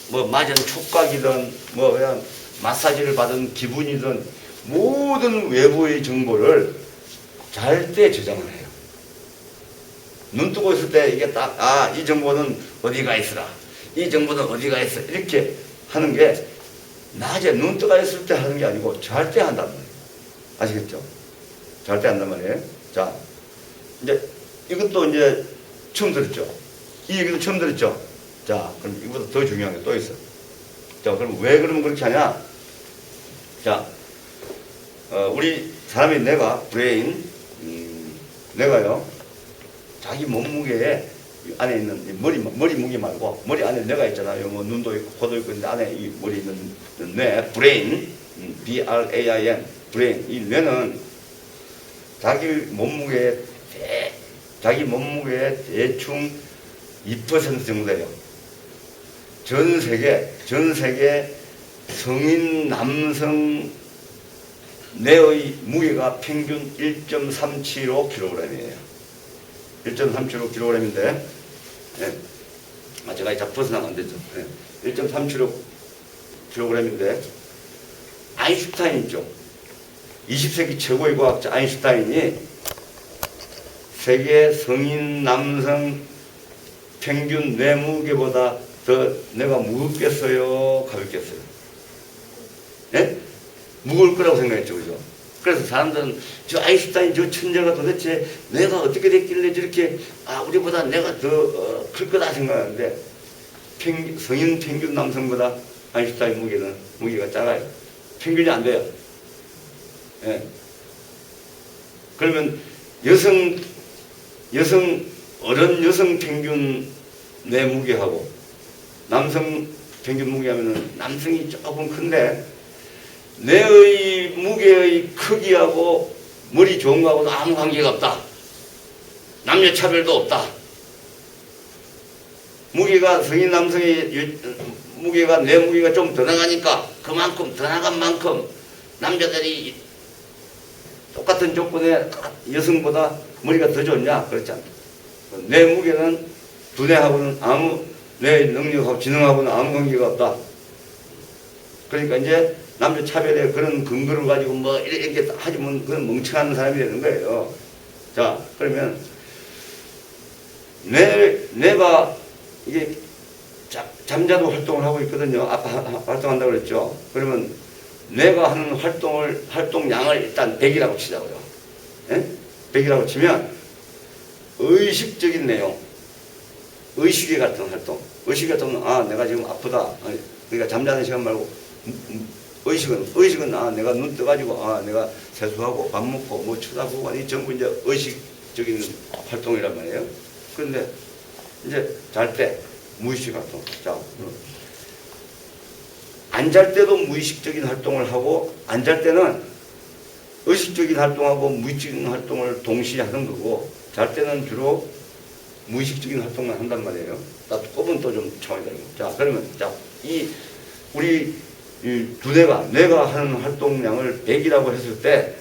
뭐 맞은 촉각이든 뭐 그냥 마사지를 받은 기분이든 모든 외부의 정보를 잘 때 저장을 해요. 눈 뜨고 있을 때 이게 딱 이 정보는 어디가 있으라, 이 정보는 어디가 있어 이렇게 하는 게 낮에 눈 뜨고 있을 때 하는 게 아니고 잘 때 한단 말이에요. 아시겠죠? 잘 때 한단 말이에요. 자, 이제 이것도 이제 처음 들었죠? 이 얘기도 처음 들었죠? 자, 그럼 이거보다 더 중요한 게 또 있어. 자, 그럼 왜 그러면 그렇게 하냐? 자, 우리 사람이 뇌가, 브레인, 뇌가요, 자기 몸무게에 안에 있는 머리 무게 말고 머리 안에 뇌가 있잖아요. 뭐 눈도 있고 코도 있고 있는데 안에 이 머리 있는 뇌, 브레인, B-R-A-I-N, 브레인. 이 뇌는 자기 몸무게의 대충 2% 정도 돼요. 전 세계 성인 남성 뇌의 무게가 평균 1.375kg이에요. 1.375kg인데, 예. 제가 다 벗어나면 안 되죠. 예. 1.375kg인데, 아인슈타인 있죠. 20세기 최고의 과학자 아인슈타인이 세계 성인 남성 평균 뇌 무게보다 더 뇌가 무겁겠어요? 가볍겠어요? 예? 무거울 거라고 생각했죠. 그죠? 그래서 사람들은 저 아인슈타인 저 천재가 도대체 뇌가 어떻게 됐길래 저렇게 우리보다 뇌가 더 클 거다 생각하는데 성인 평균 남성보다 아인슈타인 무게가 작아요. 평균이 안 돼요. 예. 그러면 어른 여성 평균 뇌 무게하고 남성 평균 무게하면은 남성이 조금 큰데 뇌의 무게의 크기하고 머리 좋은 거하고는 아무 관계가 없다. 남녀 차별도 없다. 무게가 성인 남성의 무게가 뇌 무게가 좀 더 나가니까 그만큼 더 나간 만큼 남자들이 똑같은 조건의 여성보다 머리가 더 좋냐? 그렇지 않다. 뇌 무게는 두뇌하고는 뇌 능력하고 지능하고는 아무 관계가 없다. 그러니까 이제 남녀 차별의 그런 근거를 가지고 뭐 이렇게 하지만 그건 멍청한 사람이 되는 거예요. 자, 그러면 뇌가 이게 잠자도 활동을 하고 있거든요. 아까 활동한다고 그랬죠. 그러면 뇌가 하는 활동량을 일단 100이라고 치자고요. 예? 100이라고 치면 의식적인 내용, 의식의 같은 활동. 의식 같은 건 내가 지금 아프다. 그러니까 잠자는 시간 말고 의식은 내가 눈 떠가지고 내가 세수하고 밥 먹고 뭐 쳐다보고 이 전부 이제 의식적인 활동이란 말이에요. 그런데 이제 잘 때 무의식 활동. 자, 안 잘 때도 무의식적인 활동을 하고 안 잘 때는 의식적인 활동하고 무의식적인 활동을 동시에 하는 거고 잘 때는 주로 무의식적인 활동만 한단 말이에요. 꼽은 또 좀 차원이 다른 거. 자, 그러면 우리 이 뇌가 하는 활동량을 100이라고 했을 때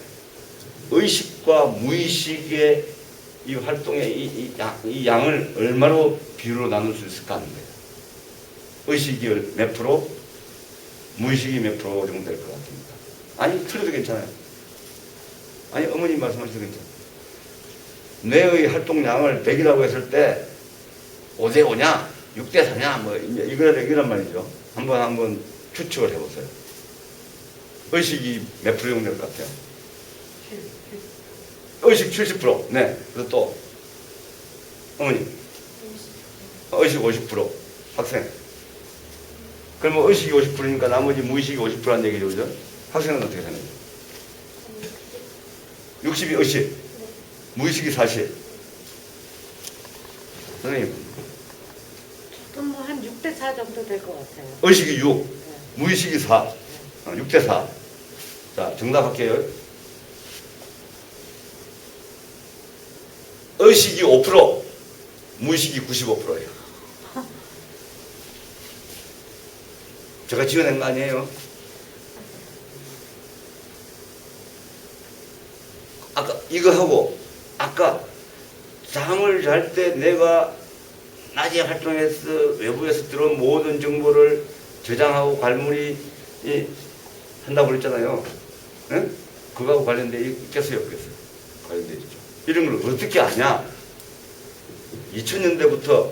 의식과 무의식의 이 활동의 이 양을 얼마로 비율로 나눌 수 있을까 하는 거예요. 의식이 몇 프로, 무의식이 몇 프로 정도 될 것 같습니다. 아니, 틀려도 괜찮아요. 아니, 어머님 말씀하셔도 괜찮아요. 뇌의 활동량을 100이라고 했을 때 5대5냐, 6대4냐, 뭐 이거란 말이죠. 한번 추측을 해보세요. 의식이 몇 프로 정도 될 것 같아요? 의식 70%. 네. 그리고 또 어머니 의식 50% 학생. 그러면 의식이 50%니까 나머지 무의식이 50%란 얘기죠, 그죠? 학생은 어떻게 되는 거예요? 60이 의식, 무의식이 40. 선생님. 그럼 뭐 한 6대4 정도 될 것 같아요. 의식이 6, 무의식이 4. 6대4. 자, 정답 할게요. 의식이 5%, 무의식이 95%예요. 제가 지어낸 거 아니에요? 아까 이거 하고 아까 잠을 잘 때 내가 낮에 활동해서 외부에서 들어온 모든 정보를 저장하고 관리물이 한다고 그랬잖아요. 네? 그거하고 관련돼 있겠어요, 없겠어요? 관련돼 있죠. 이런 걸 어떻게 아냐? 2000년대부터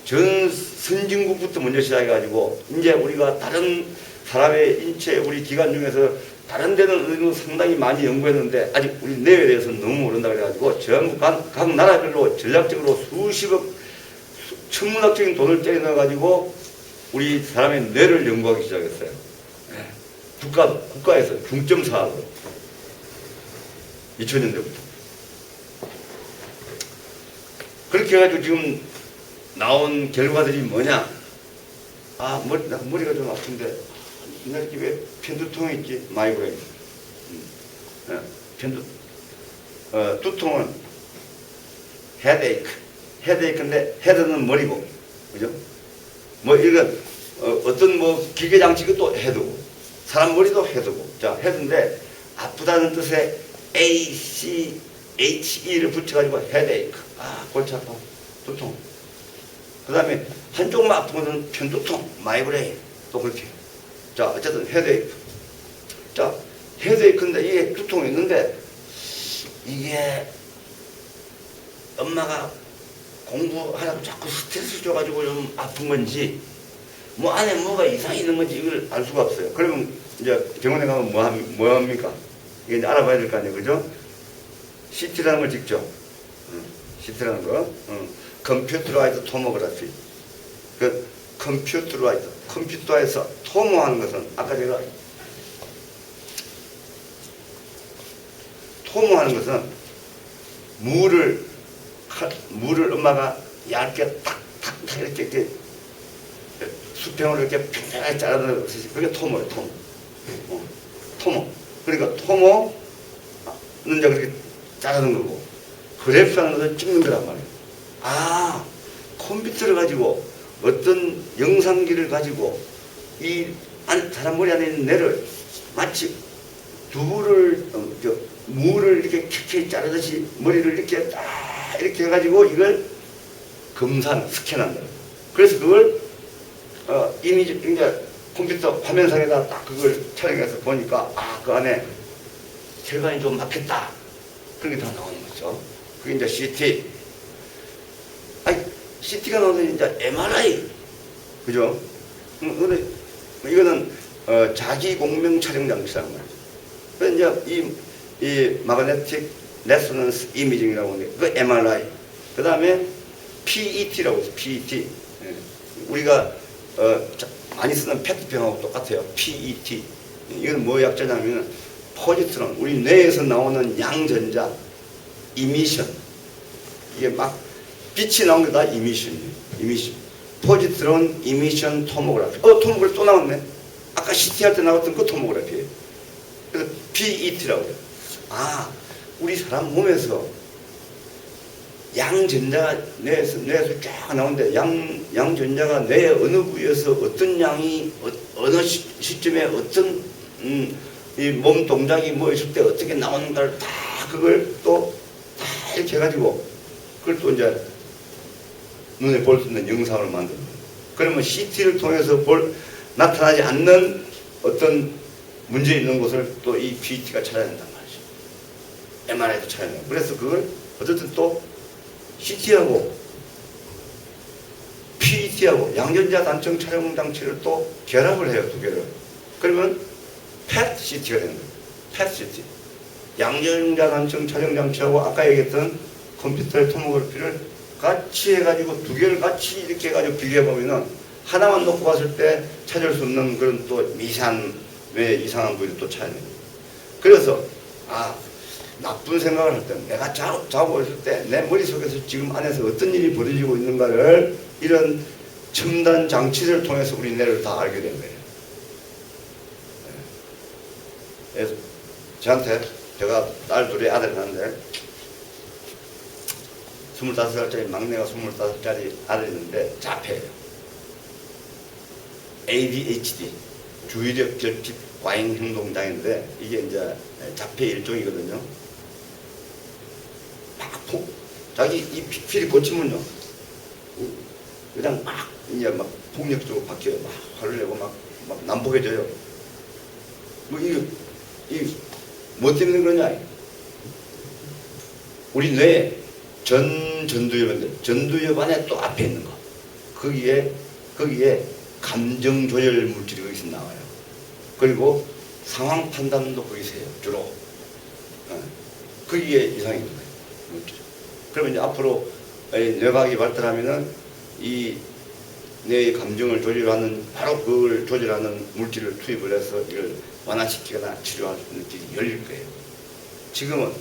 전 선진국부터 먼저 시작해가지고 이제 우리가 다른 사람의 인체 우리 기관 중에서 다른 데는 상당히 많이 연구했는데 아직 우리 뇌에 대해서는 너무 모른다 그래가지고 전부 각 나라별로 전략적으로 수십억 천문학적인 돈을 떼어 넣어가지고 우리 사람의 뇌를 연구하기 시작했어요. 국가에서 중점 사업으로 2000년대부터 그렇게 해가지고 지금 나온 결과들이 뭐냐? 아, 머리가 좀 아픈데 옛날 집에 편두통이 있지, 마이그레인. 두통은 헤데이크인데 헤드는 머리고, 그죠? 뭐 이건 어떤 뭐 기계 장치가 또 헤드고, 사람 머리도 헤드고, 자 헤드인데 아프다는 뜻의 ACHE를 붙여가지고 헤데이크, 아 골치 아파, 두통. 그 다음에 한쪽만 아픈 것은 편두통, 마이그레인, 또 그렇게. 자, 어쨌든 헤드에이크. 자, 헤드에이크인데 이게 두통이 있는데 이게 엄마가 공부하라고 자꾸 스트레스 줘가지고 좀 아픈 건지 뭐 안에 뭐가 이상이 있는 건지 이걸 알 수가 없어요. 그러면 이제 병원에 가면 뭐 합니까? 이게 이제 알아봐야 될 거 아니에요, 그죠? CT라는 걸 찍죠. CT라는 거. 컴퓨터라이즈 토모그래피. 그 컴퓨터에서 토모하는 것은 아까 제가 토모하는 것은 물을 엄마가 얇게 탁탁탁 이렇게 수평으로 이렇게 평평하게 자르는 것이 그게 토모예요. 토모. 그러니까 토모는 이제 그렇게 자르는 거고 그래프라는 것은 찍는 거란 말이에요. 아, 컴퓨터를 가지고 어떤 영상기를 가지고 이 사람 머리 안에 있는 뇌를 마치 두부를 무를 이렇게 켜켜이 자르듯이 머리를 이렇게 딱 이렇게 해가지고 이걸 스캔한다. 그래서 그걸 이미지 이제 컴퓨터 화면상에다 딱 그걸 촬영해서 보니까 아, 그 안에 혈관이 좀 막혔다. 그런 게 다 나오는 거죠. 그게 이제 CT. CT가 나오면 이제 MRI. 그죠? 이거는 자기 공명 촬영 장치라는 말이죠. 그래서 이제 이 마그네틱 레소넌스 이미징이라고 하는데 그 MRI. 그 다음에 PET라고 해서 PET. 우리가 많이 쓰는 페트병하고 똑같아요. PET. 이건 뭐 약자냐면 포지트론. 우리 뇌에서 나오는 양전자 이미션. 이게 막 빛이 나온 게 다 이미션이에요. 이미션. 포지트론 이미션 토모그래피. 토모그래피 또 나왔네. 아까 CT 할 때 나왔던 그 토모그래피예요. 그래서 PET라고 해요. 아, 우리 사람 몸에서 양전자가 뇌에서 쫙 나오는데 양전자가 뇌 어느 부위에서 어떤 양이 어느 시점에 어떤 이 몸 동작이 뭐 있을 때 어떻게 나오는가를 다 그걸 또 다 이렇게 해가지고 그걸 또 이제 눈에 볼 수 있는 영상을 만듭니다. 그러면 CT를 통해서 나타나지 않는 어떤 문제 있는 곳을 또 이 PET가 찾아낸단 말이죠. MRI도 찾아내고. 그래서 그걸 어쨌든 또 CT하고 PET하고 양전자 단청 촬영 장치를 또 결합을 해요, 두 개를. 그러면 PET-CT가 되는 거예요. PET-CT. 양전자 단청 촬영 장치하고 아까 얘기했던 컴퓨터의 토모그래피를 같이 해가지고 두 개를 같이 이렇게 해가지고 비교해보면은 하나만 놓고 봤을 때 찾을 수 없는 그런 또 미세한 왜 이상한 부위를 또 찾아내는 거예요. 그래서 나쁜 생각을 할 때 내가 자고 있을 때 내 머릿속에서 지금 안에서 어떤 일이 벌어지고 있는가를 이런 첨단 장치를 통해서 우리 뇌를 다 알게 된 거예요. 그래서 저한테 제가 딸 둘이 아들 하는데 25살짜리 막내가 25살짜리 아들이 있는데 자폐예요. ADHD 주의력 결핍 과잉 행동 장애인데 이게 이제 자폐 일종이거든요. 자기 이 필이 꽂히면요 그냥 막 이제 막 폭력적으로 바뀌어요. 막 화를 내고 막 난폭해져요. 뭐 이거 뭐 때문에 그러냐? 우리 뇌에 전두엽 안에 또 앞에 있는 거. 거기에 감정 조절 물질이 거기서 나와요. 그리고 상황 판단도 거기서 해요. 주로. 거기에 이상이 있는 거예요. 물질. 그러면 이제 앞으로 뇌과학이 발달하면은 이 뇌의 감정을 조절하는 바로 그걸 조절하는 물질을 투입을 해서 이걸 완화시키거나 치료할 수 있는 길이 열릴 거예요. 지금은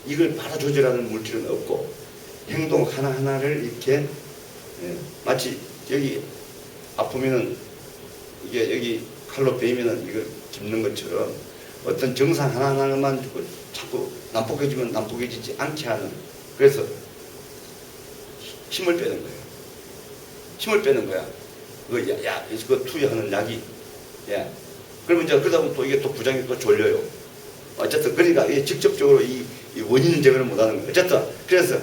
이걸 바로 조절하는 물질은 없고 행동 하나하나를 이렇게 마치 여기 아프면은 이게 여기 칼로 베이면은 이걸 짚는 것처럼 어떤 정상 하나하나만 자꾸 난폭해지면 난폭해지지 않게 하는 그래서 힘을 빼는 거예요. 힘을 빼는 거야. 그거 투여하는 약이. 야. 그러면 이제 그러다 보면 또 이게 또 부장이 또 졸려요. 어쨌든 그러니까 이게 직접적으로 이 원인 제거를 못하는 거예요. 어쨌든 그래서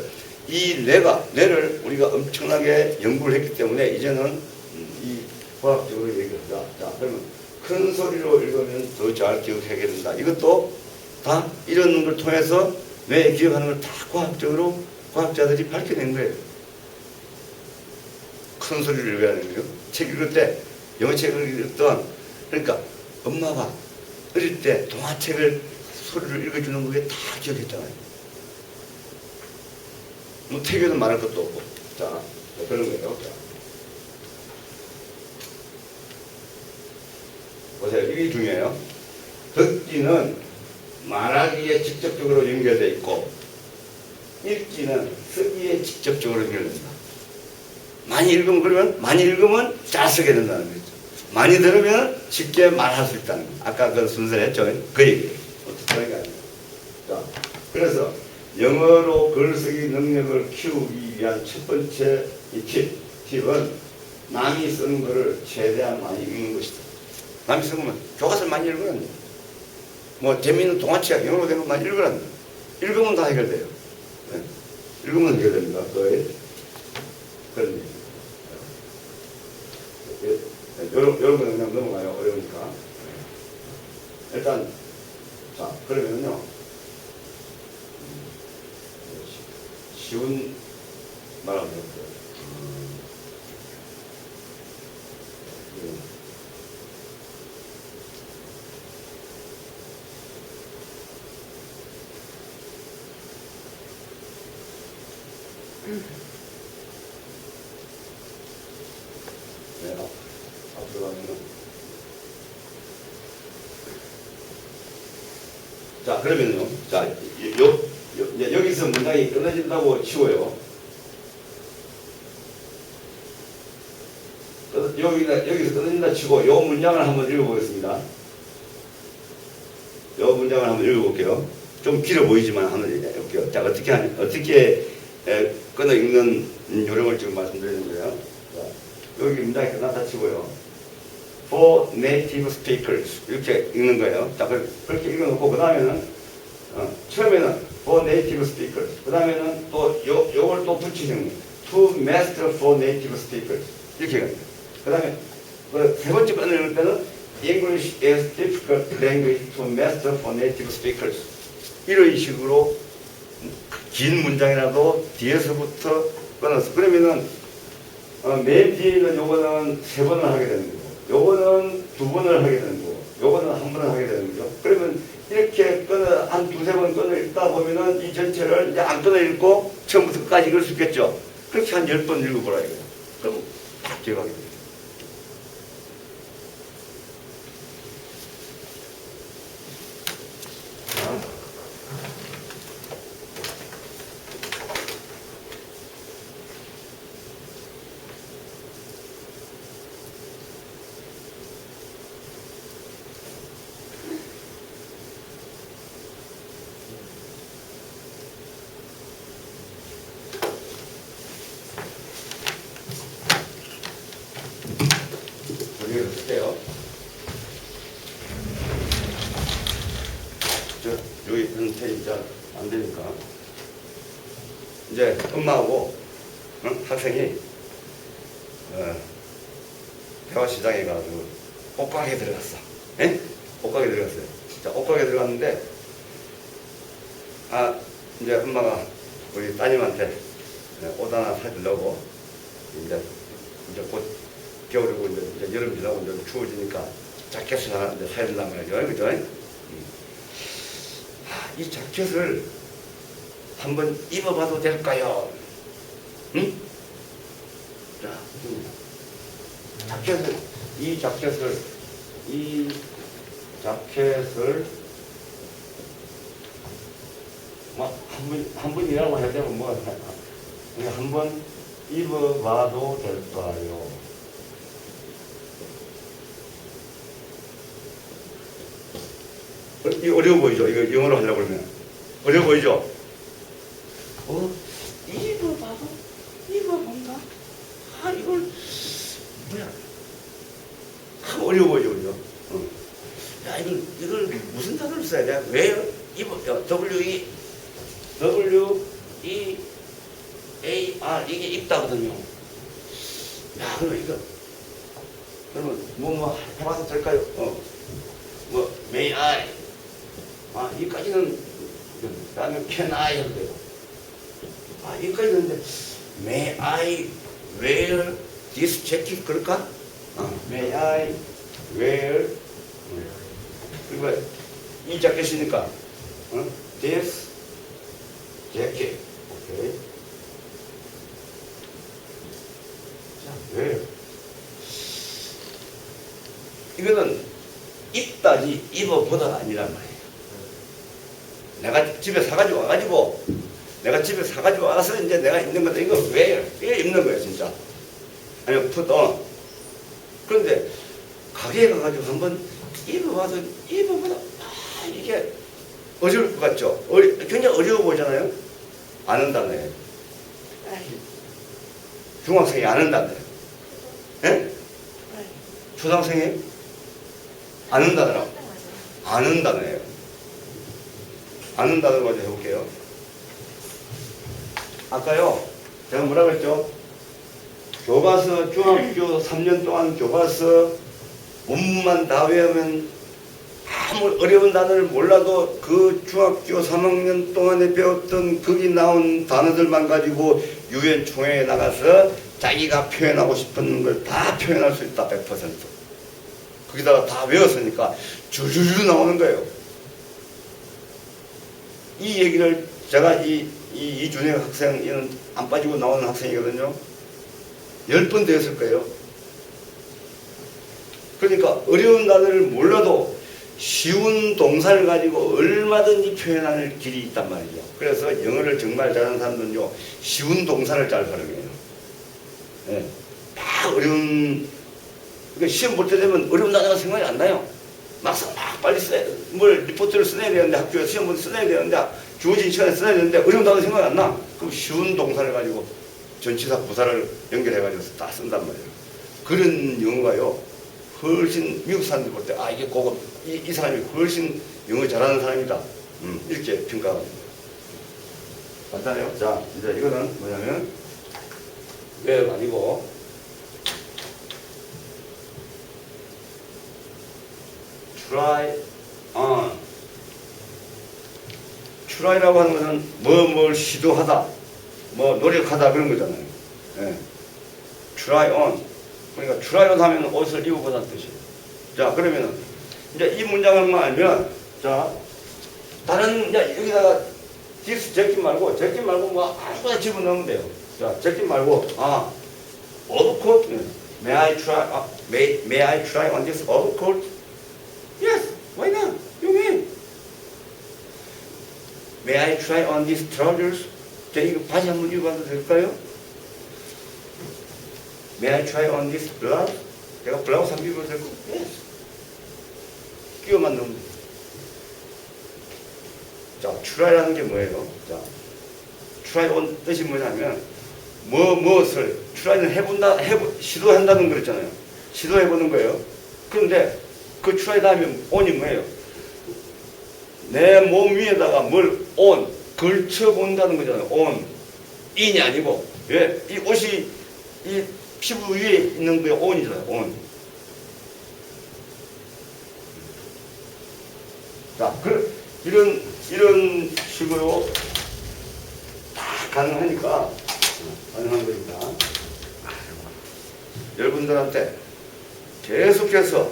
이 뇌를 우리가 엄청나게 연구를 했기 때문에 이제는 이 과학적으로 얘기합니다. 자, 그러면 큰 소리로 읽으면 더 잘 기억하게 된다. 이것도 다 이런 걸 통해서 뇌에 기억하는 걸 다 과학적으로 과학자들이 밝혀낸 거예요. 큰 소리를 읽어야 되는 거예요. 책 읽을 때 영어 책을 읽던 그러니까 엄마가 어릴 때 동화책을 소리를 읽어주는 그게 다 기억했잖아요. 뭐 태교는 말할 것도 없고. 자, 그런 거예요. 자. 보세요. 이게 중요해요. 듣기는 말하기에 직접적으로 연결되어 있고 읽기는 쓰기에 직접적으로 연결된다. 많이 읽으면 잘 쓰게 된다는 거죠. 많이 들으면 쉽게 말할 수 있다는 거. 아까 그 순서를 했죠. 그 얘기예요. 어떻게 하는 게 아니에요. 자, 그래서 영어로 글쓰기 능력을 키우기 위한 첫 번째 팁은 남이 쓰는 거를 최대한 많이 읽는 것이다. 남이 쓰는 거면 교과서를 많이 읽으라는 거예요. 뭐 재미있는 동화책 영어로 된 거 많이 읽으라는 거예요. 읽으면 다 해결돼요. 네. 읽으면 해결됩니다. 거의 그런 얘기입니다. 여러분 그냥 넘어가요. 어려우니까. 일단 자 그러면요 쉬운 말 한번 해볼게요. 네, 앞으로 가면은 자 그러면요 자 여기서 문장이 끊어진다고 치고요. 여기서 끊어진다 치고 요 문장을 한번 읽어보겠습니다. 요 문장을 한번 읽어볼게요. 좀 길어 보이지만 한번 읽어볼게요. 자 어떻게 끊어 읽는 요령을 지금 말씀드리는 거예요. 자, 여기 문장이 끝났다 치고요. For native speakers 이렇게 읽는 거예요. 자 그렇게 읽어놓고 그 다음에는 처음에는 for native speakers 그 다음에는 또 요걸 또 붙이는 거예요. To master for native speakers 이렇게 해요. 그 다음에 세 번째 번을 읽을 때는 English is difficult language to master for native speakers 이런 식으로 긴 문장이라도 뒤에서부터 끊어서 그러면은 맨 뒤에 있는 요거는 세 번을 하게 되는 거고 요거는 두 번을 하게 되는 거고 요거는 한 번을 하게 되는 거죠. 그러면 이렇게 한 두세 번 끊어 읽다 보면은 이 전체를 이제 안 끊어 읽고 처음부터 끝까지 읽을 수 있겠죠? 그렇게 한 10번 읽어보라 이거야. 그럼 딱 기억하게 돼. 여기를 쓸게요. 여기 편집이 잘 안 되니까. 이제 엄마하고 학생이 대화시장에 가서 옷가게에 들어갔어. 에? 옷가게에 들어갔어요. 자, 옷가게에 들어갔는데, 이제 엄마가 우리 따님한테 옷 하나 사주려고, 이제 곧 겨울이고, 이제 여름 지나고 이제 추워지니까 자켓을 하나 이제 사야 된단 말이죠. 그죠? 이 자켓을 한번 입어봐도 될까요? 응? 자, 이 자켓을 뭐 한 번이라고 해야 되면 뭐가 한번 입어봐도 될까요? 이거 어려워 보이죠? 이거 영어로 하려고 그러면 어려워 보이죠? 입어본다? 이걸 뭐야? 어려워 보이죠, 그죠? 야, 이걸 무슨 단어를 써야 돼? 왜 W-E-A-R 이게 입다거든요. 야, 그러면 뭐 해봐도 될까요? may I? 여기까지는 그다음에 can I 해도 돼요. 여기까지 는데 may I wear this jacket 그럴까? may I wear 그리고 이 자켓이니까 this jacket 오케이. 자, wear 이거는 입다지 입어보다가 아니란 말이에요. 내가 집에 사가지고 와서 이제 내가 입는 건데 이거 왜 입는 거예요 진짜. 아니면 put on. 그런데 가게에 가가지고 한번 입어보다 이게 어려울 것 같죠? 굉장히 어려워 보이잖아요. 아는 단어예요. 중학생이 아는 단어예요. 예? 초등학생이 아는 단어라고. 아는 단어예요. 아는 단어 가지고 해볼게요. 아까요, 제가 뭐라고 했죠? 교과서, 중학교 3년 동안 교과서 문만 다 외우면 아무 어려운 단어를 몰라도 그 중학교 3학년 동안에 배웠던 거기 나온 단어들만 가지고 유엔 총회에 나가서 자기가 표현하고 싶은 걸 다 표현할 수 있다, 100%. 거기다가 다 외웠으니까 줄줄줄 나오는 거예요. 이 얘기를 제가 이준혁 학생은 안 빠지고 나오는 학생이거든요. 10번 되었을 거예요. 그러니까 어려운 단어를 몰라도 쉬운 동사를 가지고 얼마든지 표현하는 길이 있단 말이죠. 그래서 영어를 정말 잘하는 사람들은요, 쉬운 동사를 잘 활용해요. 네. 다 어려운, 그러니까 시험 볼 때 되면 어려운 단어가 생각이 안 나요. 막상 막 빨리 리포트를 써내야 되는데, 학교에 시험 볼 때 써내야 되는데, 주어진 시간에 써내야 되는데, 어려운 단어 생각이 안 나. 그럼 쉬운 동사를 가지고 전치사, 부사를 연결해가지고 다 쓴단 말이에요. 그런 영어가요, 훨씬 미국 사람들 볼 때, 이게 고급, 이 사람이 훨씬 영어 잘하는 사람이다. 이렇게 평가합니다. 간단해요. 자, 이제 이거는 뭐냐면, 왜가 아니고, try on. try라고 하는 것은 뭘 시도하다, 노력하다 그런 거잖아요. 예. try on. 그러니까 try on 하면 옷을 입어보다는 뜻이에요. 자, 그러면은 이제 이 문장만 알면, 자, 다른 이제 여기다가 this 적지 말고 뭐 아무거나 집어넣으면 돼요. 자, 적지 말고 overcoat. May I try? May I try on this overcoat? Yes. Why not? You may. May I try on these trousers? 자, 이거 바지 한번 입어봐도 될까요? May I try on this blouse? 제가 블라우스 한번 입어도 될까요? Yes. 끼워만 넣으면 돼요. 자, try라는 게 뭐예요? 자, try on 뜻이 뭐냐면 무엇을 try는 시도한다는 거 그랬잖아요. 시도해보는 거예요. 그런데 그 try 다음에 on이 뭐예요? 내 몸 위에다가 뭘 on 걸쳐본다는 거잖아요. on in이 아니고 왜? 이 옷이 이 피부 위에 있는 게 on이잖아요. on. 자, 이런 식으로 다 가능한 거니까 여러분들한테 계속해서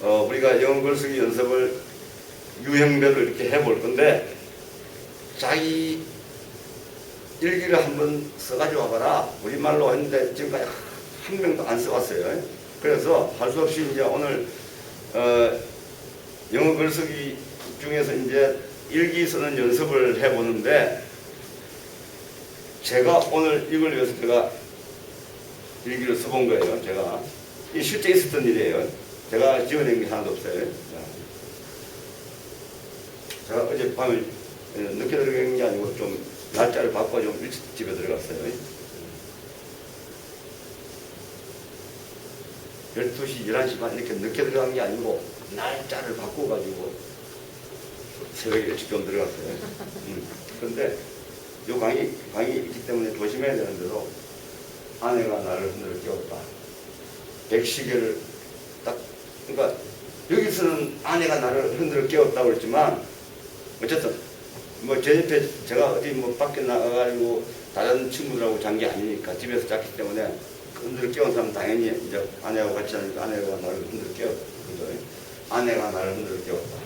우리가 영어 글쓰기 연습을 유형별로 이렇게 해볼 건데 자기 일기를 한번 써가지고 와봐라. 우리말로 했는데 지금까지 한 명도 안 써왔어요. 그래서 할 수 없이 이제 오늘 영어 글쓰기 중에서 이제 일기 쓰는 연습을 해보는데 제가 오늘 이걸 위해서 제가 일기를 써본 거예요. 제가 이 실제 있었던 일이에요. 제가 지어낸 게 하나도 없어요. 제가 어젯밤에 늦게 들어간 게 아니고 좀 날짜를 바꿔 좀 일찍 집에 들어갔어요. 12시, 11시 반 이렇게 늦게 들어간 게 아니고 날짜를 바꿔가지고 새벽에 일찍 좀 들어갔어요. 그런데 요 강의 있기 때문에 조심해야 되는데도 아내가 나를 흔들어 깨웠다. 백시계를 딱, 그러니까 여기서는 아내가 나를 흔들어 깨웠다고 그랬지만 어쨌든 뭐 제 옆에 제가 어디 뭐 밖에 나가가지고 다른 친구들하고 잔 게 아니니까 집에서 잤기 때문에 흔들어 깨운 사람은 당연히 이제 아내하고 같이 하니까 아내가 나를 흔들어 깨웠다. 아내가 나를 흔들어 깨웠다.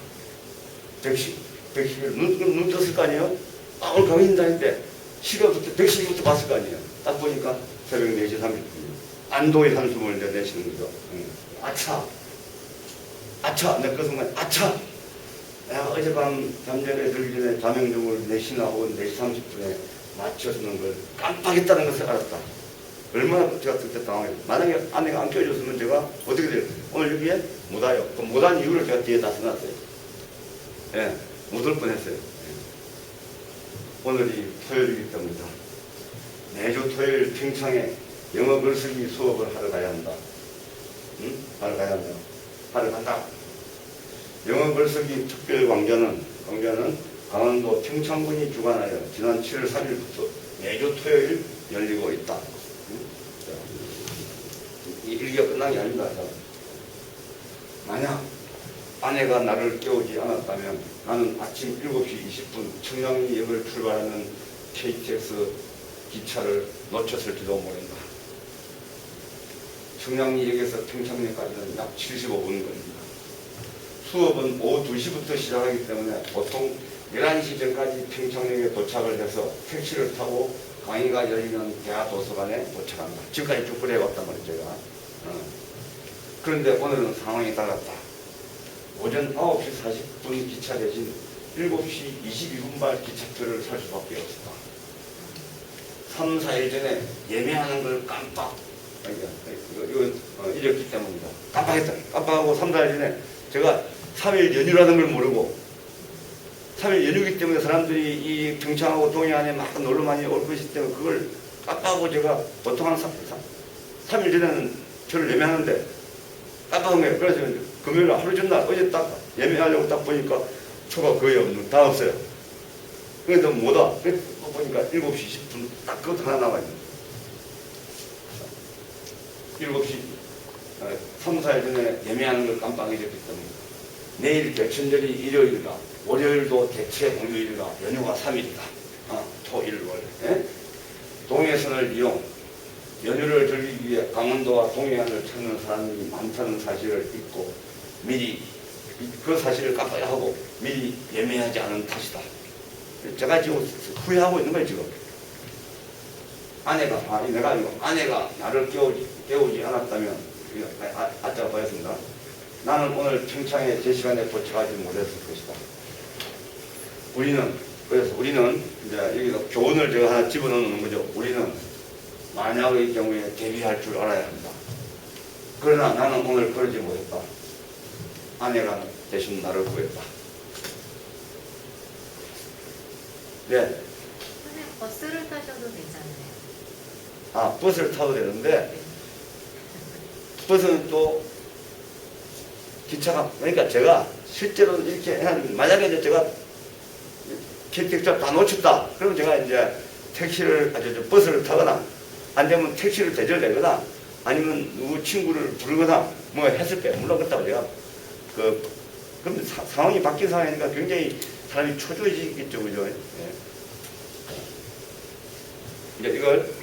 백시계를 눈 떴을 거 아니에요? 오늘 강의 다니는데 시간부터 백시계부터 봤을 거 아니에요? 딱 보니까 새벽 4시 30분. 안도의 한숨을 이제 내쉬는 거죠. 아차! 내가 그 순간, 아차! 내가 어젯밤 잠자리에 들기 전에 자명종을 4시나 혹은 4시 30분에 맞춰주는 걸 깜빡했다는 것을 알았다. 얼마나 제가 그때 당황해요. 만약에 아내가 안 껴줬으면 제가 어떻게 돼요? 오늘 여기에 못 와요. 그 못 한 이유를 제가 뒤에 다 써놨어요. 예, 못 올 뻔했어요. 오늘이 토요일이기 때문이다. 매주 토요일 평창에 영어 글쓰기 수업을 하러 가야 한다. 응? 하러 가야 한다. 하러 간다. 영어 글쓰기 특별 강좌는 강원도 평창군이 주관하여 지난 7월 3일부터 매주 토요일 열리고 있다. 응? 이 일기가 끝난 게 아닙니다. 만약 아내가 나를 깨우지 않았다면 나는 아침 7시 20분 청량리역을 출발하는 KTX 기차를 놓쳤을지도 모른다. 청량리역에서 평창역까지는 약 75분 걸립니다. 수업은 오후 2시부터 시작하기 때문에 보통 11시 전까지 평창역에 도착을 해서 택시를 타고 강의가 열리는 대하도서관에 도착한다. 지금까지 쭉 그래왔단 말이죠, 제가. 그런데 오늘은 상황이 달랐다. 오전 9시 40분 기차 대신 7시 22분발 기차표를 살 수밖에 없었다. 3, 4일 전에 예매하는 걸 잊었기 때문이다. 깜빡했다. 깜빡하고 3, 4일 전에 제가 3일 연휴라는 걸 모르고 3일 연휴기 때문에 사람들이 이 평창하고 동해안에 막 놀러 많이 올 것이기 때문에 그걸 깜빡하고 제가 보통 한 3일 전에는 저를 예매하는데 깜빡한 거예요. 그래서 금요일 하루 전날 어제 딱 예매하려고 딱 보니까 표가 거의 없는, 다 없어요. 그래서 뭐다? 그래서 보니까 7시 10분 딱 그것도 하나 남아있는. 7시 3, 4일 전에 예매하는 걸 깜빡해졌기 때문에 내일 개천절이 일요일이다. 월요일도 대체 공휴일이다. 연휴가 3일이다. 토일 월. 동해선을 이용 연휴를 즐기기 위해 강원도와 동해안을 찾는 사람이 많다는 사실을 잊고 미리 그 사실을 깜빡하고 미리 예매하지 않은 탓이다. 제가 지금 후회하고 있는 거예요, 지금. 아내가 나를 깨우지 않았다면, 아자가 보였습니다. 나는 오늘 평창에 제 시간에 도착하지 못했을 것이다. 그래서 우리는, 이제 여기서 교훈을 제가 하나 집어넣는 거죠. 우리는 만약의 경우에 대비할 줄 알아야 한다. 그러나 나는 오늘 그러지 못했다. 아내가 대신 나를 구했다. 네. 선생님 버스를 타셔도 괜찮아요. 아, 버스를 타도 되는데, 버스는 또 기차가, 그러니까 제가 실제로 이렇게, 만약에 이제 제가 기차 다 놓쳤다. 그러면 제가 이제 버스를 타거나, 안 되면 택시를 대절내거나, 아니면 누구 친구를 부르거나, 뭐 했을 때, 물론 그렇다고 제가, 그럼 상황이 바뀐 상황이니까 굉장히 사람이 초조해지겠죠, 그죠? 예. 이제 이걸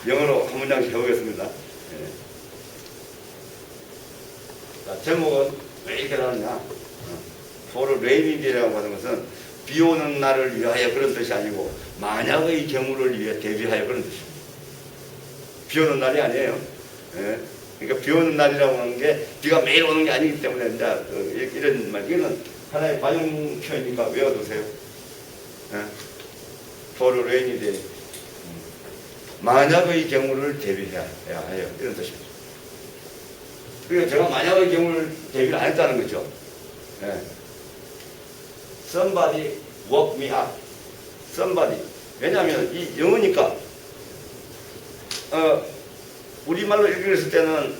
영어로 한 문장씩 해보겠습니다. 예. 자, 제목은 왜 이렇게 나왔냐? For rainy day라고 하는 것은 비 오는 날을 위하여 그런 뜻이 아니고 만약의 경우를 위해 대비하여 그런 뜻입니다. 비 오는 날이 아니에요. 예. 그러니까 비 오는 날이라고 하는 게 비가 매일 오는 게 아니기 때문에 이제 이런 말, 이거는 하나의 관용 표현이니까 외워두세요. 예. For rainy day. 만약의 경우를 대비해야 해요. 이런 뜻입니다. 그러니까 제가 만약의 경우를 대비를 안 했다는 거죠. 예. Somebody woke me up. Somebody. 왜냐하면 이 영어니까 우리말로 읽었을 때는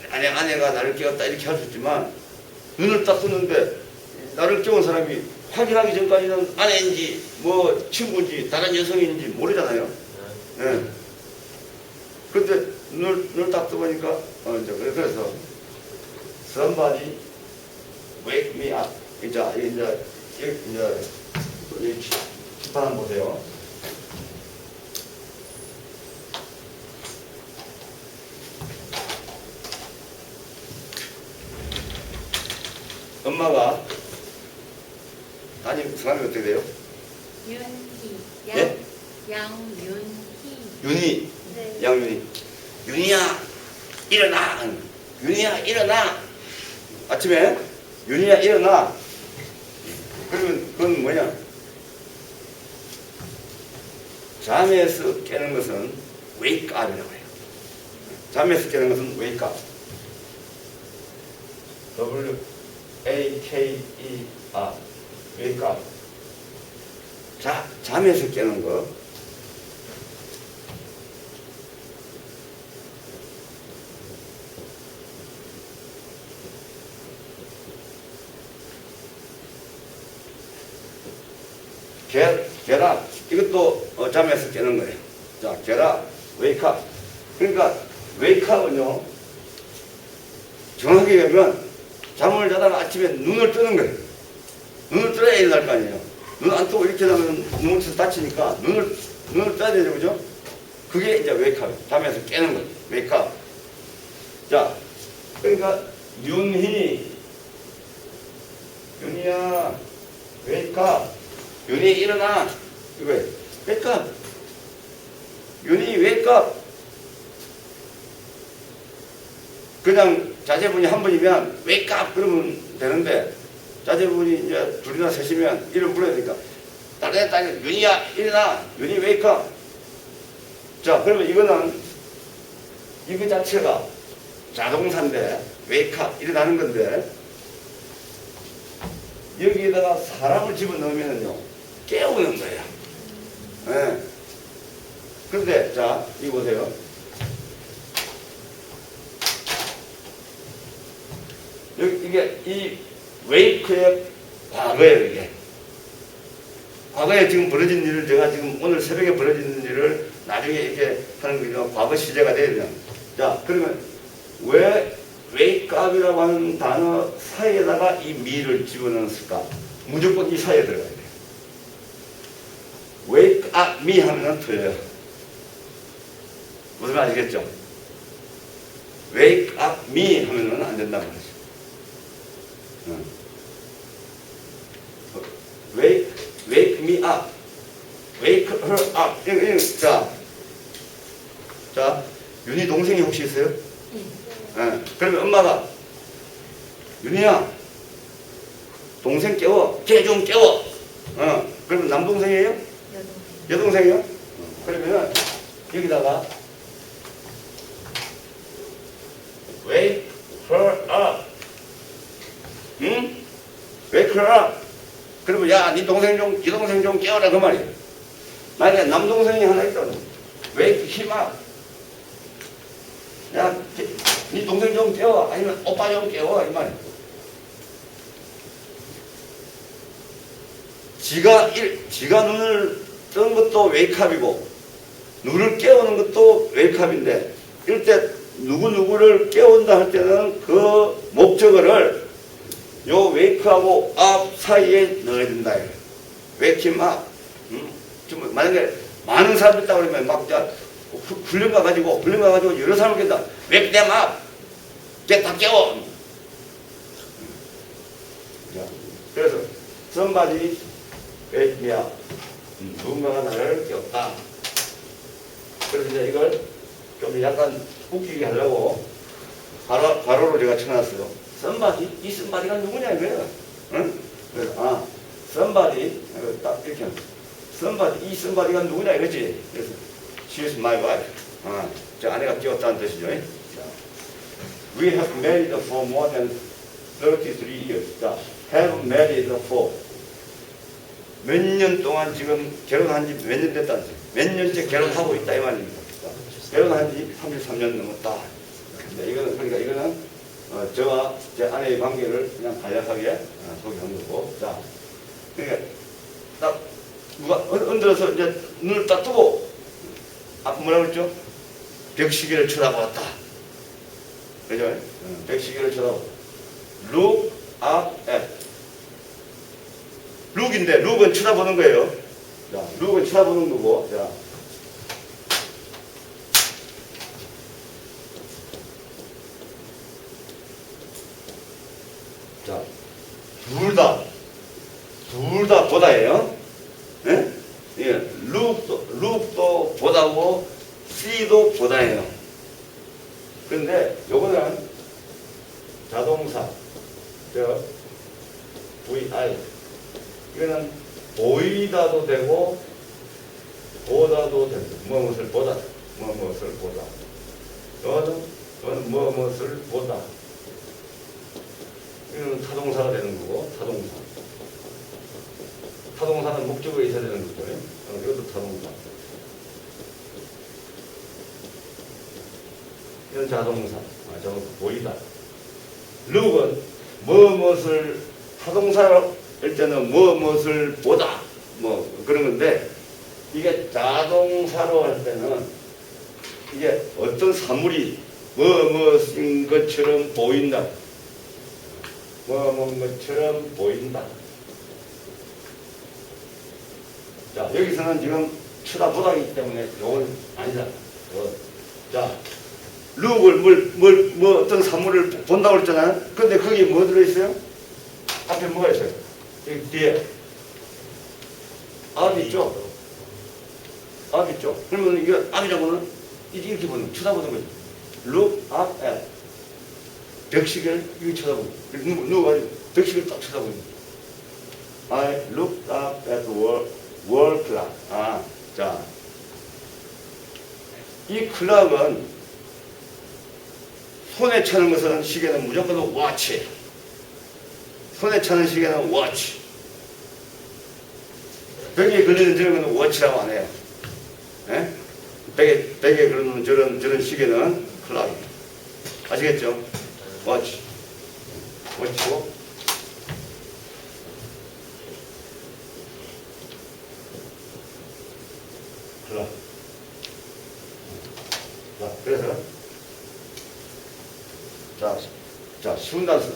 아내가 나를 깨웠다 이렇게 할 수 있지만 눈을 딱 뜨는데 나를 깨운 사람이 확인하기 전까지는 아내인지 뭐 친구인지 다른 여성인지 모르잖아요. 예. 그런데 눈을 딱 뜨보니까 이제 그래서 somebody wake me up. 이제 칠판 한번 보세요. 엄마가 따님 성함이 어떻게 돼요? 윤희. 예? 양윤희. 윤희. 네. 양윤희. 윤희야 일어나. 윤희야 일어나. 아침에 윤희야 일어나. 그러면 그건 뭐냐? 잠에서 깨는 것은 wake up이라고 해요. 잠에서 깨는 것은 wake up. W-A-K-E-R. wake up. 잠에서 깨는 거. get up. 이것도 잠에서 깨는 거예요. 자, get up, wake up. 그러니까 wake up은요, 정확하게 얘기하면 잠을 자다가 아침에 눈을 뜨는 거예요. 눈을 떠야 일어날 거 아니에요. 눈 안 뜨고 이렇게 하면 눈을 쳐서 다치니까 눈을 떠야 되죠, 그죠? 그게 이제 wake up. 잠에서 깨는 거예요. wake up. 자, 그러니까 윤희야, wake up. 윤희 일어나. 이거예요. wake up. 윤희 wake up. 그냥 자제분이 한 분이면 wake up 그러면 되는데 자제분이 이제 둘이나 셋이면 이름 불러야 되니까 딸내 윤희야 일어나. 윤희 wake up. 자, 그러면 이거 자체가 자동사인데 wake up 일어나는 건데 여기에다가 사람을 집어넣으면요 깨우는 거예요. 네. 그런데 자 이거 보세요. 이게 이 wake의 과거예요. 이게 과거에 지금 벌어진 일을 제가 지금 오늘 새벽에 벌어진 일을 나중에 이렇게 하는 거죠. 과거 시제가 되면 자 그러면 왜 wake up이라고 하는 단어 사이에다가 이 me를 집어넣었을까? 무조건 이 사이에 들어가야 돼요. wake up me 하면 틀려요. 무슨 말 아시겠죠? wake up me 하면 안 된다는 거죠. wake 자, 윤희 동생이 혹시 있어요? 예. 그러면 엄마가 윤희야, 동생 깨워. 걔 좀 깨워. 그러면 남동생이에요? 여동생. 여동생이요? 그러면 여기다가 wake her up. 응? wake her up. 그러면 야, 네 동생 좀 깨워라 그 말이야. 만약에 남동생이 하나 있다면 wake him up. 야, 네 동생 좀 깨워. 아니면 오빠 좀 깨워 이 말이야. 지가 눈을 뜨는 것도 웨이크업이고 눈을 깨우는 것도 웨이크업인데 이럴 때 누구를 깨운다 할 때는 그 목적어를 요 웨이크하고 업 사이에 넣어야 된다. 웨이크임 업. 좀 만약에 많은 사람이 있다 그러면 막 훈련 가가지고 여러 사람을 깬다. 웨이크 댐 업. 걔다 깨워. 그래서 somebody wake me up. 누군가가 나를 깨웠다. 그래서 이제 이걸 좀 약간 웃기게 하려고 괄호로 제가 쳐놨어요. somebody, 이 somebody가 누구냐 이거예요. 응? 그래서 somebody 딱 이렇게 somebody, 이 somebody가 누구냐 이거지. 그래서 she's my wife. 저 아내가 깨웠다는 뜻이죠. We have married for more than 33 years. 자, have married for 몇 년 동안 지금 결혼한 지 몇 년 됐다는 거죠. 몇 년째 결혼하고 있다 이 말입니다. 결혼한 지 33년 넘었다. 이거는 저와 제 아내의 관계를 그냥 간략하게 소개한 거고. 자, 그러니까 딱 누가 흔들어서 이제 눈을 딱 뜨고 뭐라고 했죠? 벽시계를 쳐다보았다. 그죠? 벽시계를 쳐다보. Look up at. 룩인데 룩은 쳐다보는 거예요. 자, 룩은 쳐다보는 거고. 자, 둘 다 보다예요. 예? 예, 룩도 보다고 see도 보다예요. 그런데 요거는 자동사 VI 이거는 보이다도 되고 보다도 되고 무엇을 보다 이거는 무엇을 보다 이거는 타동사가 되는 거고 타동사는 목적어에 있어야 되는 거죠. 이것도 타동사. 이건 자동사. 보이다. 룩은 무엇을 타동사일 때는 무엇을 보다 그런 건데 이게 자동사로 할 때는 이게 어떤 사물이 무엇인 것처럼 보인다. 것처럼 보인다. 자, 여기서는 지금 쳐다보다기 때문에 이건 아니다. 자, 룩을 어떤 사물을 본다고 했잖아요. 근데 거기에 뭐 들어있어요? 앞에 뭐가 있어요? 여기 뒤에 앞이 있죠? 앞이 있죠? 그러면 이거 앞이라고는 이렇게 보는 거, 쳐다보는 거죠. Look up at. 벽시계를 이렇게 쳐다보는 거. 누워가지고 벽시계를 딱 쳐다보는 거. I looked up at wall clock. 자, 이 클락은 손에 차는 것은 시계는 무조건 watch. 손에 차는 시계는 watch. 벽에 걸리는 저런 건 watch라고 안 해요. 예? 벽에 걸리는 저런 시계는 클락입니다. 아시겠죠? watch. watch고. 클락. 자, 그래서 자, 쉬운 단수.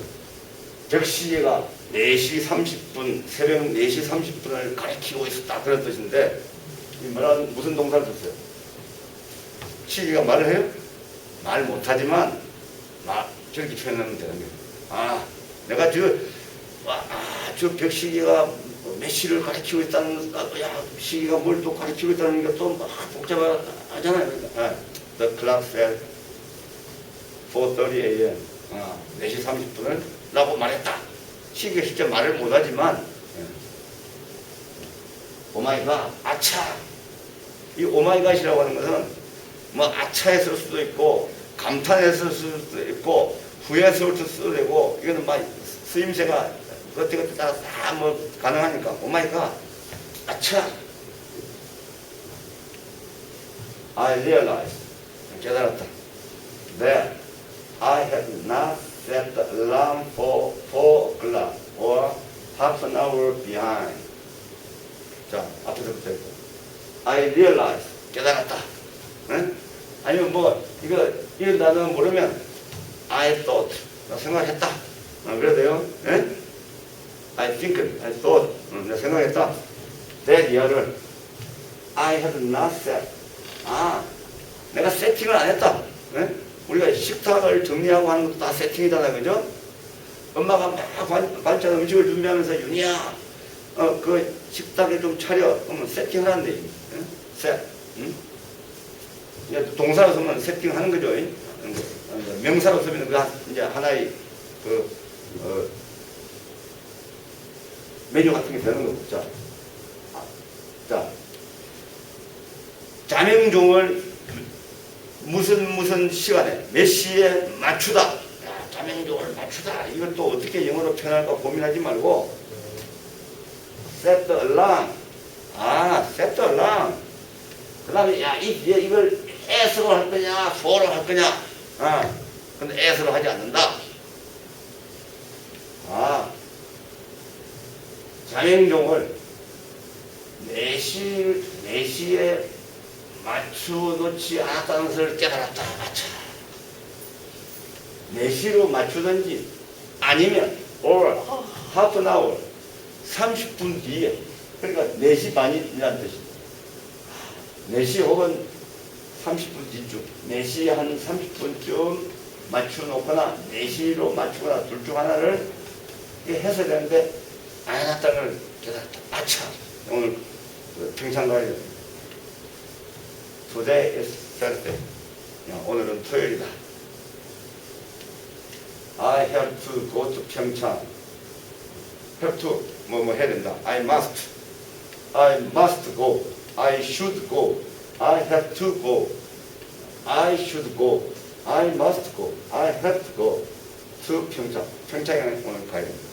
벽시계가 4시 30분, 새벽 4시 30분을 가리키고 있었다. 그런 뜻인데, 무슨 동사를 썼어요? 시계가 말을 해요? 말 못하지만, 저렇게 표현하면 되는 거예요. 내가 저 벽시계가 메시를 가르치고 있다는, 야, 시기가 뭘 또 가르치고 있다는 게 또 막 복잡하잖아요. 그러니까, The clock said 4:30 a.m. 4시 30분을 라고 말했다. 시기가 실제 말을 못하지만, 오마이갓, 아차. 이 오마이갓이라고 하는 것은 뭐 아차했을 수도 있고, 감탄했을 수도 있고, 후회했을 수도 되고, 이거는 막 쓰임새가 그것저것 따라 다 뭐 가능하니까 오마이갓, 아차. I realized, 깨달았다. That I had not set the alarm for 4 o'clock or half an hour behind. 자, 앞에서부터 했고. I realized, 깨달았다. 응? 아니면 뭐, 이런 단어 모르면 I thought, 나 생각했다. 그래도 돼요? 예? I think, I thought, 내가 생각했다. That year를 I had not set. 내가 세팅을 안 했다. 예? 우리가 식탁을 정리하고 하는 것도 다 세팅이잖아, 그죠? 엄마가 막 반찬 음식을 준비하면서 윤희야, 그 식탁에 좀 차려. 그러면 세팅을 하는데, 예? 셋. 응? 동사로 쓰면 세팅하는 거죠. 명사로 쓰면 이제 하나의 메뉴 같은 게 되는 거고. 자, 자명종을 무슨 시간에 몇 시에 맞추다. 자명종을 맞추다. 이걸 또 어떻게 영어로 표현할까 고민하지 말고 set the alarm. set the alarm. 그 다음에 이걸 as로 할 거냐 for로 할 거냐. 근데 as로 하지 않는다. 자명종을 4시에 맞추놓지 않았다는 것을 깨달았다. 4시로 맞추든지 아니면 or half an hour 30분 뒤에, 그러니까 4시 반이라는 뜻입니다. 4시 혹은 30분 뒤쯤, 4시 한 30분쯤 맞춰놓거나 4시로 맞추거나 둘 중 하나를 해서 되는데 안 해놨다는 걸 깨달았다. 오늘 평창가요. Today is Thursday. 오늘은 토요일이다. I have to go to 평창. have to 뭐 해야 된다. I must go. I should go. I have to go. I should go. I must go. I have to go to 평창. 평창에 오늘 가야 됩니다.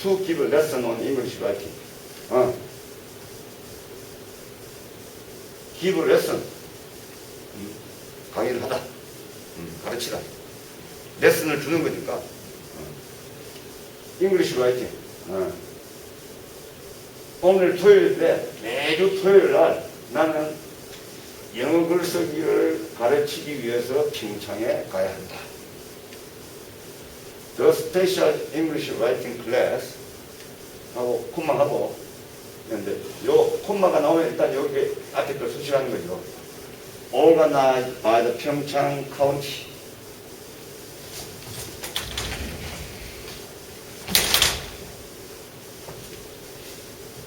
To give a lesson on English writing. give a lesson. 강의를 하다. 가르치다. 레슨을 주는 거니까. English writing. 오늘 토요일인데 매주 토요일 날 나는 영어 글쓰기를 가르치기 위해서 평창에 가야 한다. The special English writing class 하고 콤마하고 근데 요 콤마가 나오면 일단 여기 앞에 걸 수식하는 거죠. Organized by the Pyeongchang County.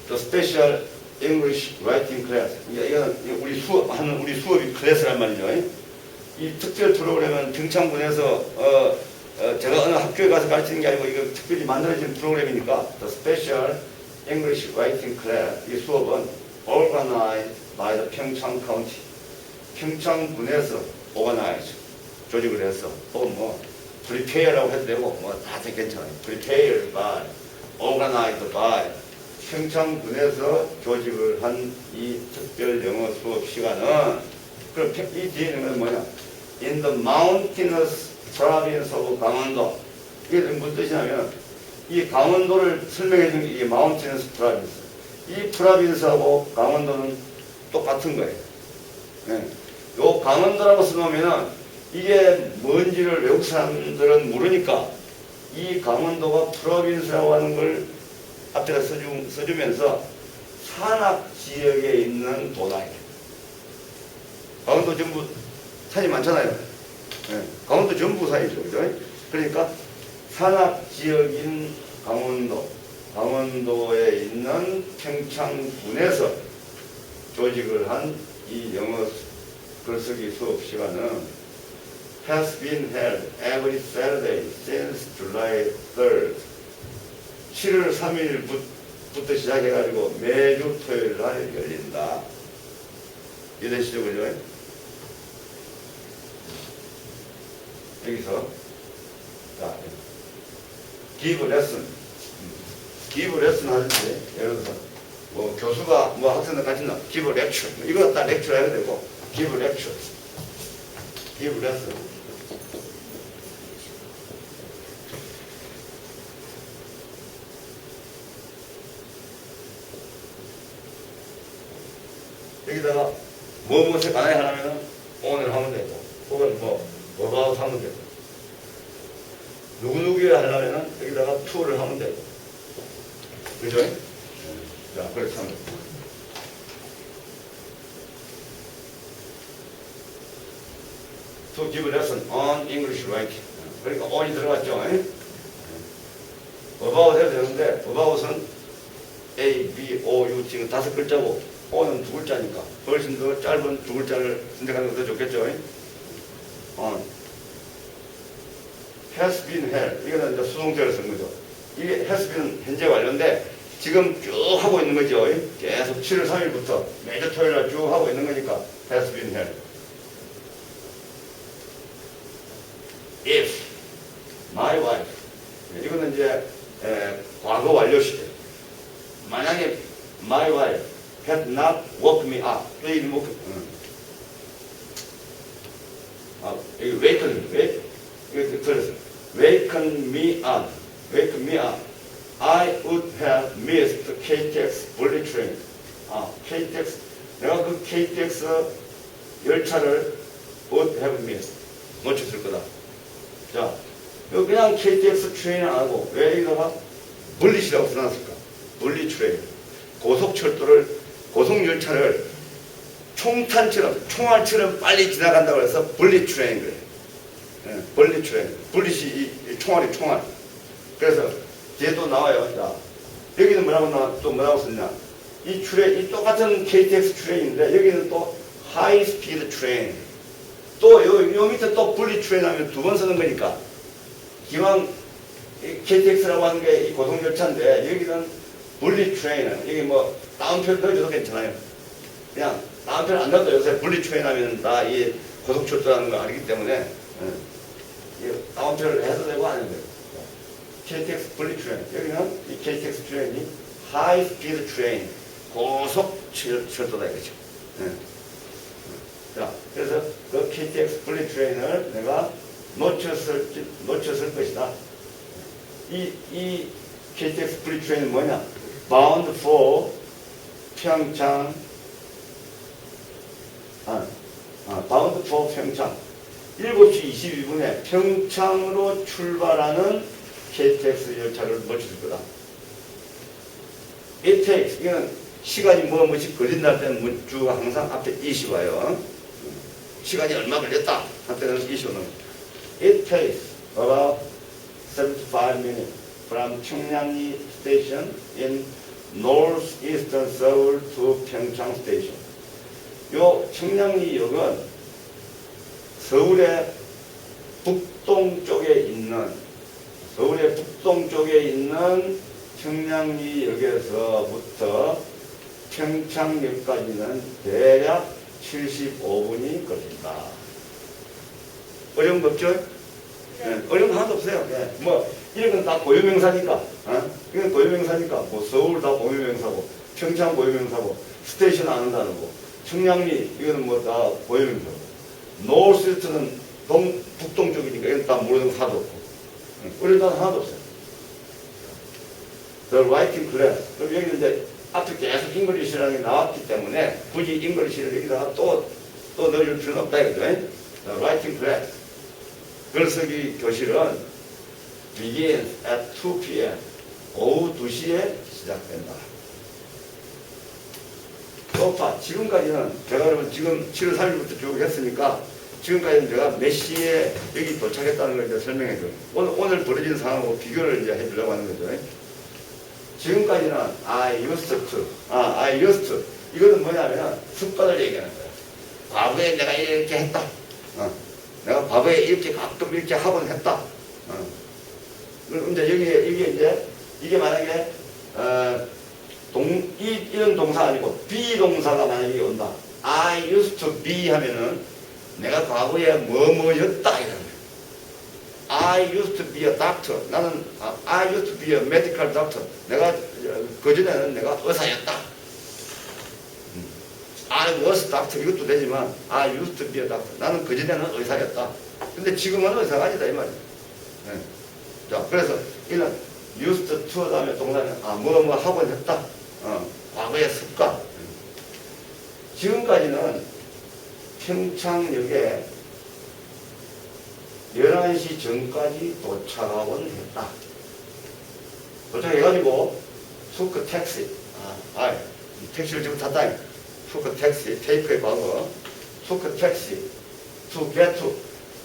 The special English writing class. 이건 우리 수업이 클래스란 말이죠. 이 특별 프로그램은 평창군에서 제가 어느 학교에 가서 가르치는 게 아니고 이거 특별히 만들어진 프로그램이니까 The special English writing class. 이 수업은 organized by the Pyeongchang County. 평창군에서 organize 조직을 해서 혹은 뭐 prepare라고 해도 되고 뭐 다 괜찮아요. Prepared by, organized by. 평창군에서 조직을 한 이 특별 영어 수업 시간은 그럼 이 뒤에 있는 건 뭐냐? In the mountainous province of 강원도. 이게 무슨 뜻이냐면 이 강원도를 설명해 준 게 이게 mountainous province. 이 프라빈스하고 강원도는 똑같은 거예요. 네. 요 강원도라고 써놓으면은 이게 뭔지를 외국 사람들은 모르니까 이 강원도가 프로빈스라고 하는 걸 앞에다 써주면서 산악 지역에 있는 도다예요. 강원도 전부 산이 많잖아요. 네. 강원도 전부 산이죠. 그죠? 그러니까 산악 지역인 강원도. 강원도에 있는 평창군에서 조직을 한 이 영어 글쓰기 수업 시간은 has been held every Saturday since July 3rd. 7월 3일부터 시작해가지고 매주 토요일 날 열린다. 이해되시죠, 그죠? 여기서 자, give lesson. give lesson 하는데 예를 들어서 뭐 교수가 뭐 학생들 같이 나 give lecture 이거 다 lecture 해야 되고 give lecture, give lesson. 여기다가 무엇을 간단히 하려면 오늘 하면 되고 혹은 뭐 about 하면 되고 누구누구에 하려면 여기다가 to를 하면 되고 그죠? 자, 그렇게 하면 됩니다. To give lesson on English writing. 그러니까 on이 들어갔죠. about 해도 되는데 about은 A, B, O, U 지금 5글자고 on은 2글자니까 훨씬 더 짧은 2글자를 선택하는 것도 좋겠죠. on has been held. 이거는 이제 수동태를 쓴 거죠. 이게 has been 현재 완료인데 지금 쭉 하고 있는 거죠. 계속 7월 3일부터 매주 토요일 날 쭉 하고 있는 거니까 has been held. If my wife 이거는 이제 과거 완료시대. 만약에 my wife had not woke me up. 왜 이리 못 여기 wake 이거 들었어요. waken me up. wake me up. I would have missed the KTX bullet train. KTX. 내가 그 KTX 열차를 would have missed. 놓쳤을 거다. 자, 이거 그냥 KTX 트레인 안 하고 왜 이거가 bullet이라고 써놨을까? bullet train. 고속열차를 총탄처럼, 총알처럼 빨리 지나간다고 해서 bullet train 그래. bullet train. bullet이 이 총알이 총알. 그래서 뒤에 또 나와요. 자, 여기는 또 뭐라고 썼냐? 이 똑같은 KTX 트레인인데, 여기는 또 high speed train. 또, 요 밑에 또 bullet train 하면 2번 쓰는 거니까. 기왕 KTX라고 하는 게 이 고속열차인데, 여기는 bullet train. 여기 뭐, 다운표 넣어줘도 괜찮아요. 그냥, 다운표 안 넣어도 요새 bullet train 하면 다 이 고속철도라는 걸 알기 때문에, 다운표를 해도 되고 안 해도 되고. KTX bullet train. 여기는 이 KTX 트레인이 high speed train. 고속 철도다 이거죠. 자, 그래서 그 KTX bullet train을 내가 놓쳤을 것이다. 이 KTX bullet train은 뭐냐? bound for 평창. bound for 평창. 7시 22분에 평창으로 출발하는 KTX 열차를 놓쳤을 거다. It takes. 이거는 시간이 뭐뭐씩 걸린다 할 때는 문주가 항상 앞에 이시 와요. 시간이 얼마 걸렸다 할 때는 이시 오는 거죠. It takes about 75 minutes from 청량리 station in northeastern Seoul to 평창 station. 요 청량리역은 서울의 북동쪽에 있는 청량리역에서부터 평창역까지는 대략 75분이 걸린다. 어려운 거 없죠? 네. 어려운 거 하나도 없어요. 네. 뭐 이런 건 다 고유명사니까. 이건 고유명사니까. 뭐 서울 다 고유명사고, 평창 고유명사고, 스테이션 아는 단어고, 청량리 이거는 뭐 다 고유명사고. 노스웨스트는 북동쪽이니까 이건 다 모르는 거 하나도 없고. 어려운 단어 하나도 없어요. The writing class. 그럼 여기는 이제 앞에 계속 잉글리시라는 게 나왔기 때문에 굳이 잉글리시를 여기다가 또 넣어줄 필요는 없다 이거죠. The writing class. 글쓰기 교실은 begins at 2 p.m. 오후 2시에 시작된다. 지금까지는 제가 여러분 지금 7월 3일부터 쭉 했으니까 지금까지는 제가 몇 시에 여기 도착했다는 걸 이제 설명해 줘요. 오늘 벌어진 상황하고 비교를 이제 해주려고 하는 거죠. 지금까지는 I used to, I used to. 이거는 뭐냐면 습관을 얘기하는 거야. 과거에 내가 이렇게 했다. 내가 과거에 이렇게 가끔 이렇게 하곤 했다. 그럼 이제 이게 이게 만약에 이런 동사 아니고 비동사가 만약에 온다. I used to be 하면은 내가 과거에 뭐뭐였다 이런 거야. I used to be a doctor. 나는 I used to be a medical doctor. 내가 그전에는 내가 의사였다. I was doctor 이것도 되지만 I used to be a doctor. 나는 그전에는 의사였다. 근데 지금은 의사가 아니다 이 말이야. 네. 자, 그래서 이는 used to 다음에 동사는 뭐 하고 했다. 과거의 습관. 지금까지는 평창역에 11시 전까지 도착하곤 했다. 도착해가지고 took taxi. 택시를 지금 탔다. took taxi. take의 과거. took taxi. to get to.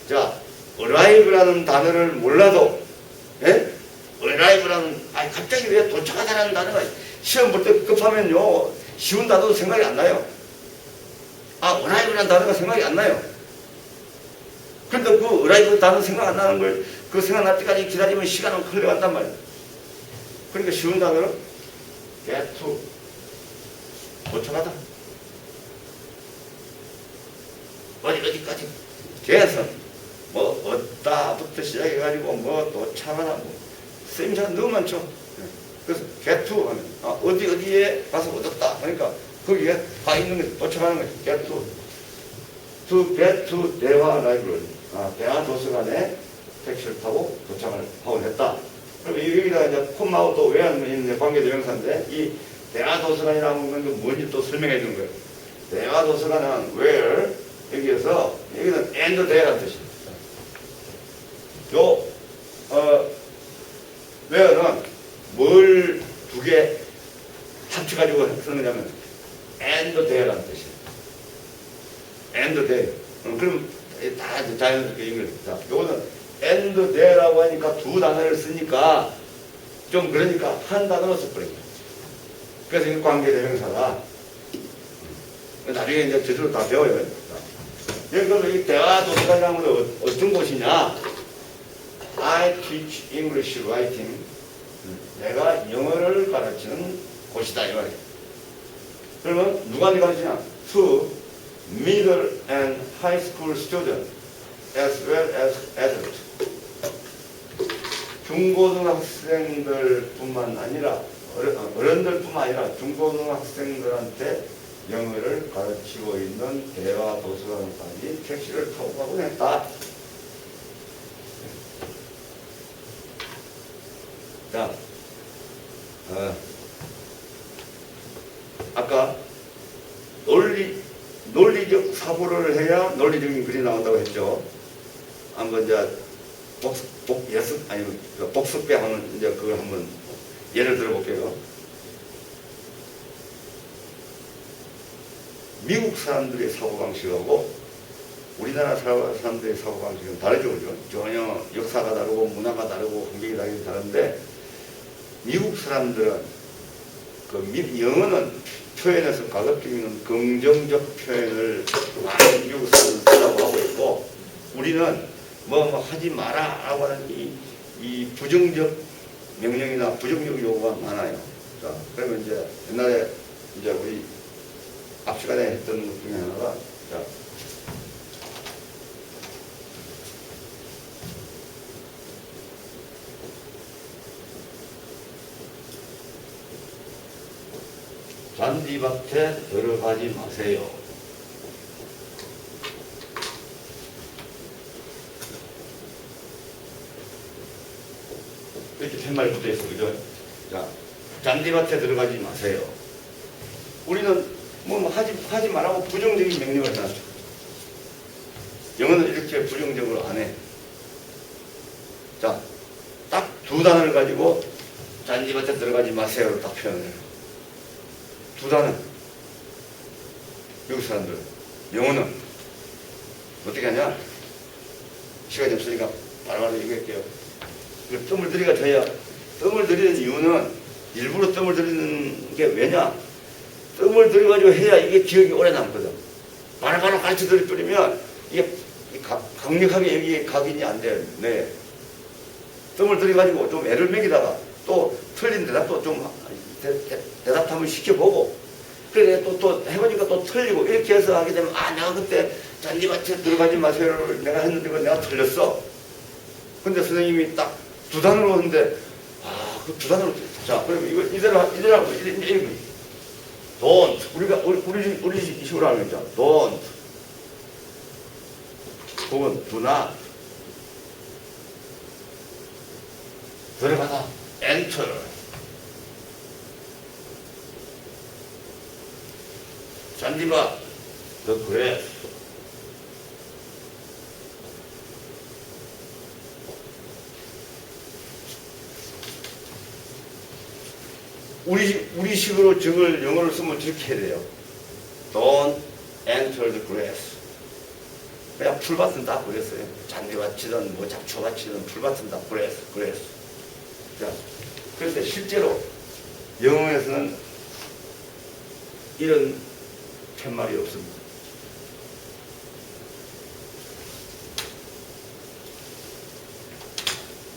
자, arrive라는 단어를 몰라도, 예? arrive라는, 갑자기 왜 도착하다라는 단어가 시험 볼 때 급하면요, 쉬운 단어도 생각이 안 나요. arrive라는 단어가 생각이 안 나요. 근데 그 arrive 단어 생각 안 나는 걸, 그 생각날 때까지 기다리면 시간은 흘러간단 말이에요. 그러니까 쉬운 단어는 get to. 도착하다. 어디까지. 개선. 뭐, 얻다부터 시작해가지고, 뭐, 도착하다, 뭐, 쓰임새가 너무 많죠. 그래서 get to 하면, 어디에 가서 얻었다. 그러니까, 거기에 가 있는 게 도착하는 거죠. get to. to get to 대화 라이브러리. 대화 도서관에 택시를 타고 도착을 하고 했다. 그러면 여기다가 이제 콤마하고 또 외환 있는 관계대명사인데, 이 대화 도서관이라는 건 뭔지 또 설명해 주는 거예요. 대화 도서관은 where, 여기에서, 여기는 and there라는 뜻입니다. where는 뭘 두 개 합쳐가지고 쓰는 거냐면 and there라는 뜻이에요. and there. 그럼 다 자연스럽게 연결됩니다. 요거는 and there라고 하니까 두 단어를 쓰니까 좀 그러니까 한 단어로 써버립니다. 그래서 이 관계대명사가 나중에 이제 제대로 다 배워요. 그래서 이 대화 도서관이라는 건 어떤 곳이냐? I teach English writing. 내가 영어를 가르치는 곳이다 이 말이에요. 그러면 누구한테 가르치냐? To middle and high school students as well as adults. 중고등학생들뿐만 아니라 어른들뿐만 아니라 중고등학생들한테 영어를 가르치고 있는 대화 도서관까지 택시를 타고 가곤 했다. 자, 아까 논리적 사고를 해야 논리적인 글이 나온다고 했죠. 한번 이제 복습배 하면 이제 그걸 한번 예를 들어볼게요. 미국 사람들의 사고방식하고 우리나라 사람들의 사고방식은 다르죠, 그죠? 전혀 역사가 다르고 문화가 다르고 환경이 다른데 미국 사람들은 영어는 표현에서 가급적이면 긍정적 표현을 많이 미국 사람들은 쓰라고 하고 있고 우리는 뭐 하지 마라 라고 하는 이 부정적 명령이나 부정적 요구가 많아요. 자, 그러면 이제 옛날에 이제 우리 앞 시간에 했던 것 중에 하나가 자, 잔디밭에 들어가지 마세요. 이렇게 팻말이 붙어 있어, 그죠? 자, 잔디밭에 들어가지 마세요. 우리는 뭐 하지 말라고 부정적인 명령을 해놨죠. 영어는 이렇게 부정적으로 안 해. 자, 딱 두 단어를 가지고 잔디밭에 들어가지 마세요로 딱 표현을 해요. 두 단어. 미국 사람들. 영어는 어떻게 하냐? 시간이 없으니까 바로바로 얘기할게요. 뜸을 들이가 져야 뜸을 들이는 이유는 일부러 뜸을 들이는 게 왜냐? 뜸을 들여가지고 해야 이게 기억이 오래 남거든. 바로바로 가르쳐 드리면 이게 강력하게 여기에 각인이 안 돼요. 네. 뜸을 들여가지고 좀 애를 먹이다가 또 틀린 대답도 좀 대답 한번 시켜보고 그래 또 해보니까 또 틀리고 이렇게 해서 하게 되면 아 내가 그때 잔디밭에 들어가지 마세요를 내가 했는데 그건 내가 틀렸어. 근데 선생님이 딱 두 단으로 하는데 아 그 두 단으로 자 그러면 이거 이대로 하고 이거 don't 우리 식으로 하는 거죠. don't 혹은 do not 들어가다 enter 잔디밭 the grass 우리식으로 적을 영어를 쓰면 저렇게 해야 돼요. Don't enter the grass. 그냥 풀밭은 다 그랬어요. 잔디밭이든 뭐 잡초밭이든 풀밭은 다 grass. 자, 그런데 실제로 영어에서는 이런 팻말이 없습니다.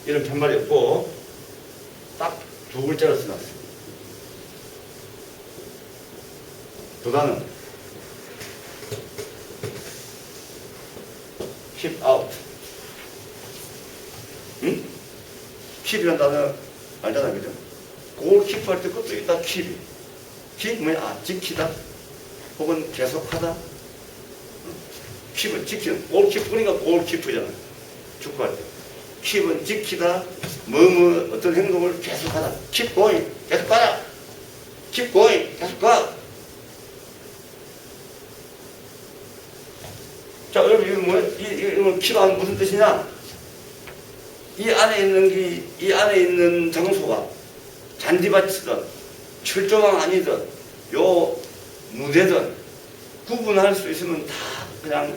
이런 팻말이 없고 딱 두 글자를 써놨어요. 보다는 keep out. 응? keep이라는 단어 알잖아, 그죠? 그걸 keep 할 때 그것도 있다, keep. keep 뭐야? 아, 지키다. 혹은 계속하다. keep은 지키는, goal keep, 그러니까 goal keep잖아. 축구할 때. keep은 지키다, 어떤 행동을 계속하다. keep going, 계속 가라. keep going, 계속 가. 자, 여러분, 이거 뭐야? 이거 키가 무슨 뜻이냐? 이 안에 있는 장소가 잔디밭이든, 철조망 아니든, 요 무대든, 구분할 수 있으면 다, 그냥,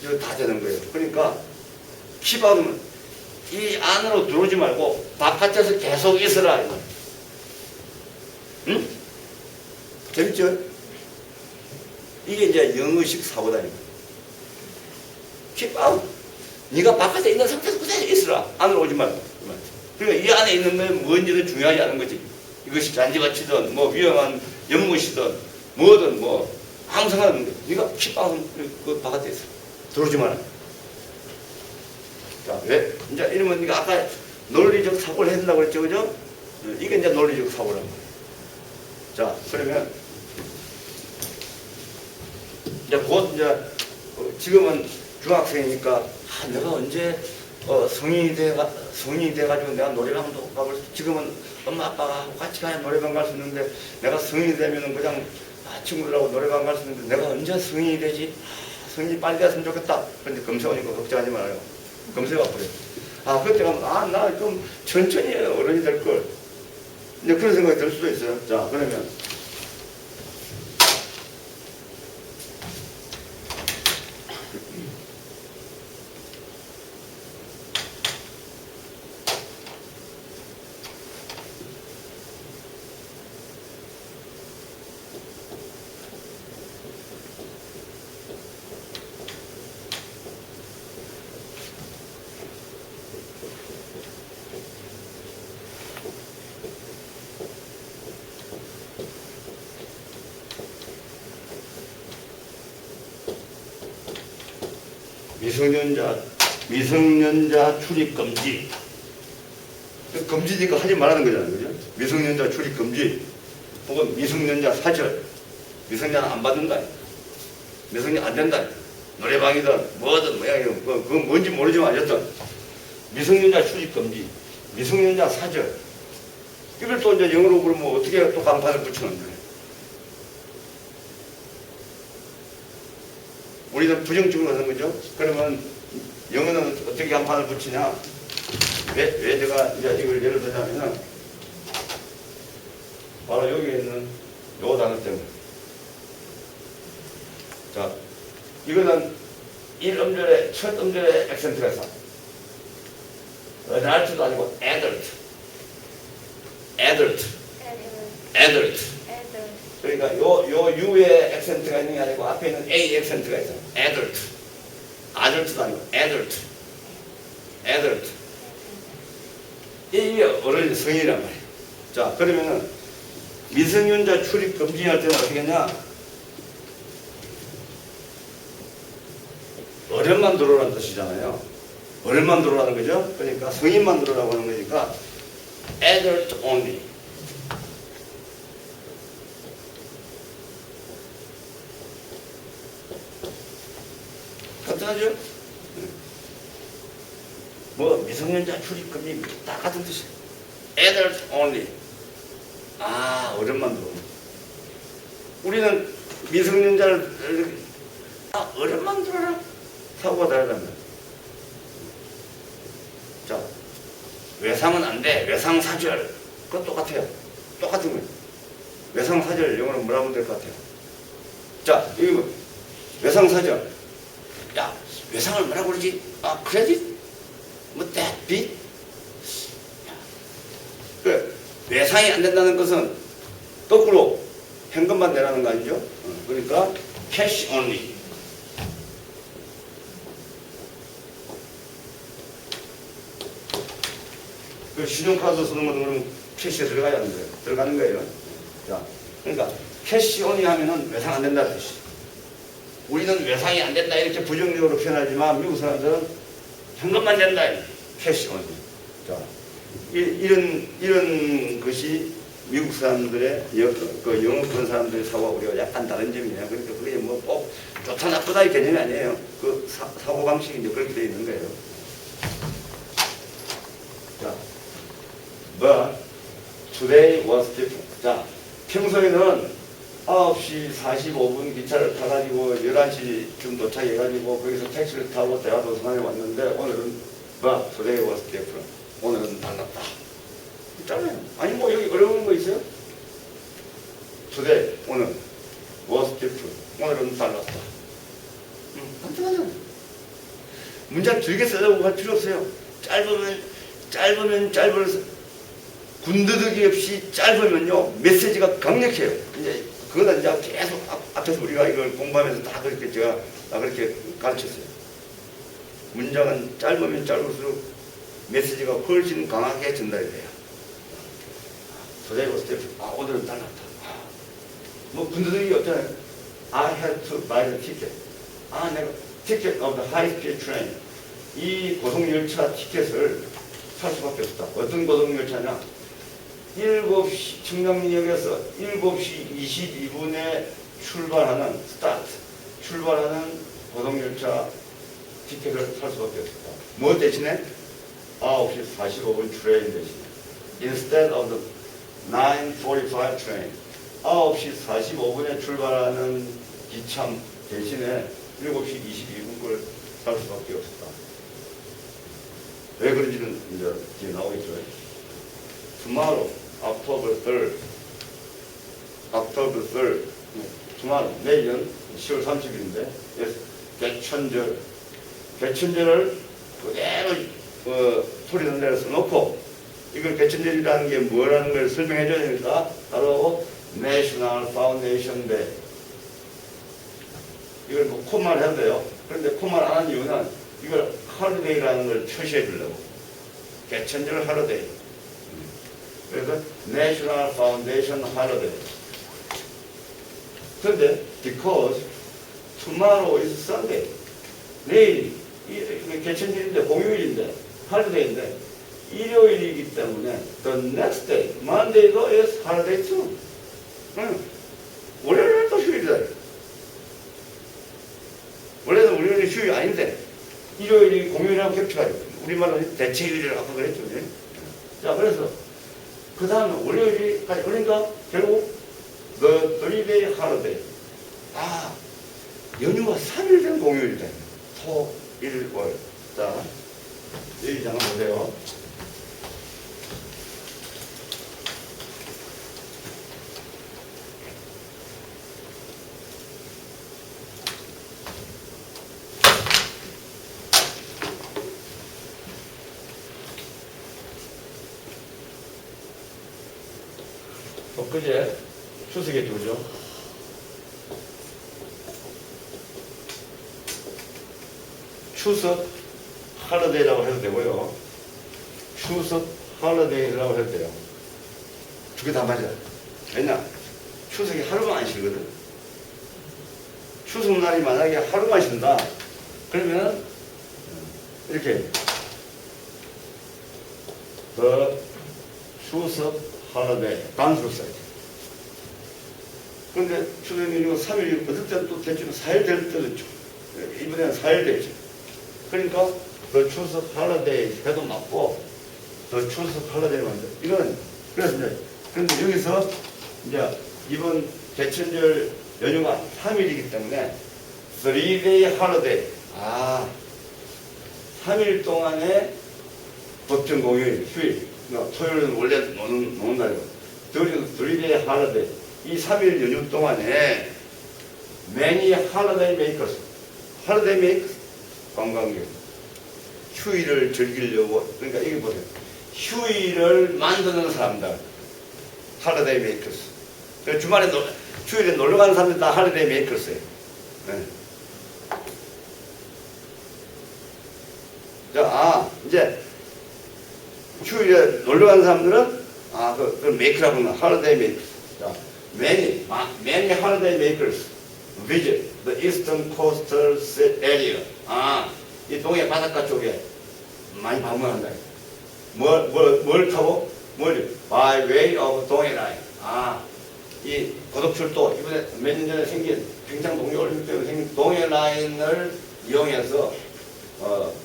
이거 다 되는 거예요. 그러니까, 키바우면 이 안으로 들어오지 말고, 바깥에서 계속 있어라. 이거. 응? 재밌죠? 이게 이제 영어식 사고다니까. keep out. 네가 바깥에 있는 상태에서 그대로 있으라. 안으로 오지 말고. 그러니까 이 안에 있는 건 뭔지는 중요하지 않은 거지. 이것이 잔디밭이든 뭐 위험한 연못이든 뭐든 뭐 아무 상관없는 거야. 네가 keep out. 그 바깥에 있어. 들어오지 마라. 자, 왜? 이제 이러면 네가 아까 논리적 사고를 해야 된다고 그랬죠, 그죠? 이게 이제 논리적 사고란 말이야. 자, 그러면 이제 곧 이제 지금은 중학생이니까 내가 언제 성인이 돼가지고 내가 노래방도 가볼 지금은 엄마 아빠가 같이 가야 노래방 갈 수 있는데 내가 성인이 되면은 그냥 친구들하고 노래방 갈 수 있는데 내가 언제 성인이 되지? 성인이 빨리 됐으면 좋겠다. 그런데 검사 오니까 걱정하지 말아요. 검사 와버려. 그때 가면 나 좀 천천히 어른이 될 걸. 이제 그런 생각이 들 수도 있어요. 자, 그러면 미성년자 출입 금지. 금지니까 하지 말라는 거잖아요, 그죠? 미성년자 출입 금지. 혹은 미성년자 사절. 미성년자 안 받는다. 미성년 안 된다. 노래방이든 뭐든 뭐야 그건 뭔지 모르지만 어쨌든 미성년자 출입 금지. 미성년자 사절. 이걸 또 이제 영어로 그러면 어떻게 또 간판을 붙이는 거예요? 우리는 부정적으로 하는 거죠. 그러면 영어는 어떻게 간판을 붙이냐? 왜 제가 이제 이걸 예를 들자면은 바로 여기에 있는 요 단어 때문에. 자, 이거는 1음절에 첫 음절에 액센트가 있어. adult도 아니고 adult. adult. 애들. 그러니까 요 U에 액센트가 있는 게 아니고 앞에 있는 A 액센트가 있어요. adult. adult도 아니고 adult. adult. 이게 어른이 성인이란 말이에요. 자, 그러면은 미성년자 출입 금지할 때는 어떻게 했냐? 어른만 들어오라는 뜻이잖아요. 어른만 들어오라는 거죠. 그러니까 성인만 들어오라고 하는 거니까 adult only. 간단하죠? 뭐 미성년자 출입 금지 딱 같은 뜻이에요. adult only. 아, 어른만 들어오는. 우리는 미성년자를 어른만 들어라. 사고가 다르다면. 자, 외상은 안 돼. 외상사절. 그건 똑같아요. 똑같은 거예요. 외상사절 영어로 뭐라 하면 될 것 같아요. 자, 이거 외상사절. 야, 외상을 뭐라고 그러지? 아, 크레딧? 뭐, 데빗? 그 외상이 안 된다는 것은 거꾸로 현금만 내라는 거 아니죠? 그러니까 cash only. 그 신용카드 쓰는 거는 그럼 캐시에 들어가야 하는 거예요. 들어가는 거예요. 자, 그러니까 캐시 only 하면은 외상 안 된다는 뜻이. 우리는 외상이 안 된다 이렇게 부정적으로 표현하지만 미국 사람들은 현금만 된다. 캐시 only. 자, 이런 것이 미국 사람들의 그 영어 그런 사람들의 사고가 우리가 약간 다른 점이에요. 그러니까 그게 뭐 꼭 좋다 나쁘다 이 개념이 아니에요. 그 사고 방식이 이제 그렇게 되어 있는 거예요. 자, but today was different. 자, 평소에는 9시 45분 기차를 타가지고 11시쯤 도착해가지고 거기서 택시를 타고 대화도서관에 왔는데 오늘은 but today was different. 오늘은 달랐다. 있잖아요. 아니 뭐 여기 어려운 거 있어요? today 오늘 was different. 오늘은 달랐다. 간단하죠. 문장 길게 쓰려고 할 필요 없어요. 짧으면 군더더기 없이 짧으면요 메시지가 강력해요. 이제 그거는 이제 계속 앞에서 우리가 이걸 공부하면서 다 그렇게 제가 그렇게 가르쳤어요. 문장은 짧으면 짧을수록 메시지가 훨씬 강하게 전달이 돼요. today was different. 아, 오늘은 달랐다. 뭐 군더더기 없잖아요. I had to buy the ticket. 아, 내가 ticket of the high-speed train. 이 고속열차 티켓을 살 수밖에 없다. 어떤 고속열차냐? 7시 청량역에서 7시 22분에 출발하는 출발하는 고속열차 티켓을 살 수밖에 없다. 뭐 대신에 9시 45분 트레인 대신에 instead of the 9:45 train 9시 45분에 출발하는 기차 대신에 7시 22분 걸 살 수밖에 없었다. 왜 그런지는 이제 뒤에 나오겠죠. Tomorrow, October 3rd, tomorrow, 내일은 10월 30일인데, 개천절을 그대로 소리는 내려 써놓고, 이걸 개천절이라는 게 뭐라는 걸 설명해 줘야 되니까, 바로 National Foundation Day. 이걸 뭐 콤마를 해야 돼요. 그런데 콤마를 안 한 이유는 이걸 holiday라는 걸 표시해 주려고. 개천절 holiday. 그래서 National Foundation Holiday. 그런데 because tomorrow is Sunday. 내일이 개천절인데 공휴일인데 holiday인데 일요일이기 때문에 the next day, Monday도 is holiday too. 월요일은 또 휴일이다. 원래는 우리는 휴일 아닌데 일요일이 공휴일하고 겹쳐가지고 우리말로 대체휴일이라고 아까 그랬죠. 네? 자, 그래서 그 다음에 월요일까지 그러니까 결국 the 3-day holiday. 아, 연휴가 3일 된 공휴일이다. 토, 일, 월. 자, 여기 장을 보세요. 엊그제 추석이죠, 그죠? 추석 할러데이라고 해도 되고요. 추석 할러데이라고 해도 돼요. 두 개 다 맞아요. 왜냐? 추석이 하루만 안 쉬거든. 추석날이 만약에 하루만 쉰다. 그러면 이렇게 The 추석 할러데이 단수로 써야지. 그런데 추석 연휴가 3일이고 어떨 때는 또 대충 4일 될 때도 있죠. 이번에는 4일 됐죠. 그러니까 그 추석 할러데이 해도 맞고 그 추석 할러데이 만들 이건 그래서 이제 그런데 여기서 이제 이번 제천절 연휴가 3일이기 때문에 3day holiday 3일 동안의 법정 공휴일 휴일 그러니까 토요일은 원래 노는 날이고 3day holiday 이 3일 연휴 동안에 many holiday makers holiday makers 관광객 휴일을 즐기려고 그러니까 이게 보세요. 휴일을 만드는 사람들 holiday makers 그러니까 주말에 휴일에 놀러 가는 사람들 다 holiday makers예요. 네. 자, 이제 휴일에 놀러 가는 사람들은 그걸 make라고 하는 holiday makers. 자, many holiday makers visit the eastern coastal area. 이 동해 바닷가 쪽에 많이 방문한다. 뭘 타고? By way of 동해 라인. 이 고속철도 이번에 몇 년 전에 생긴 평창 동계올림픽 때문에 생긴 동해 라인을 이용해서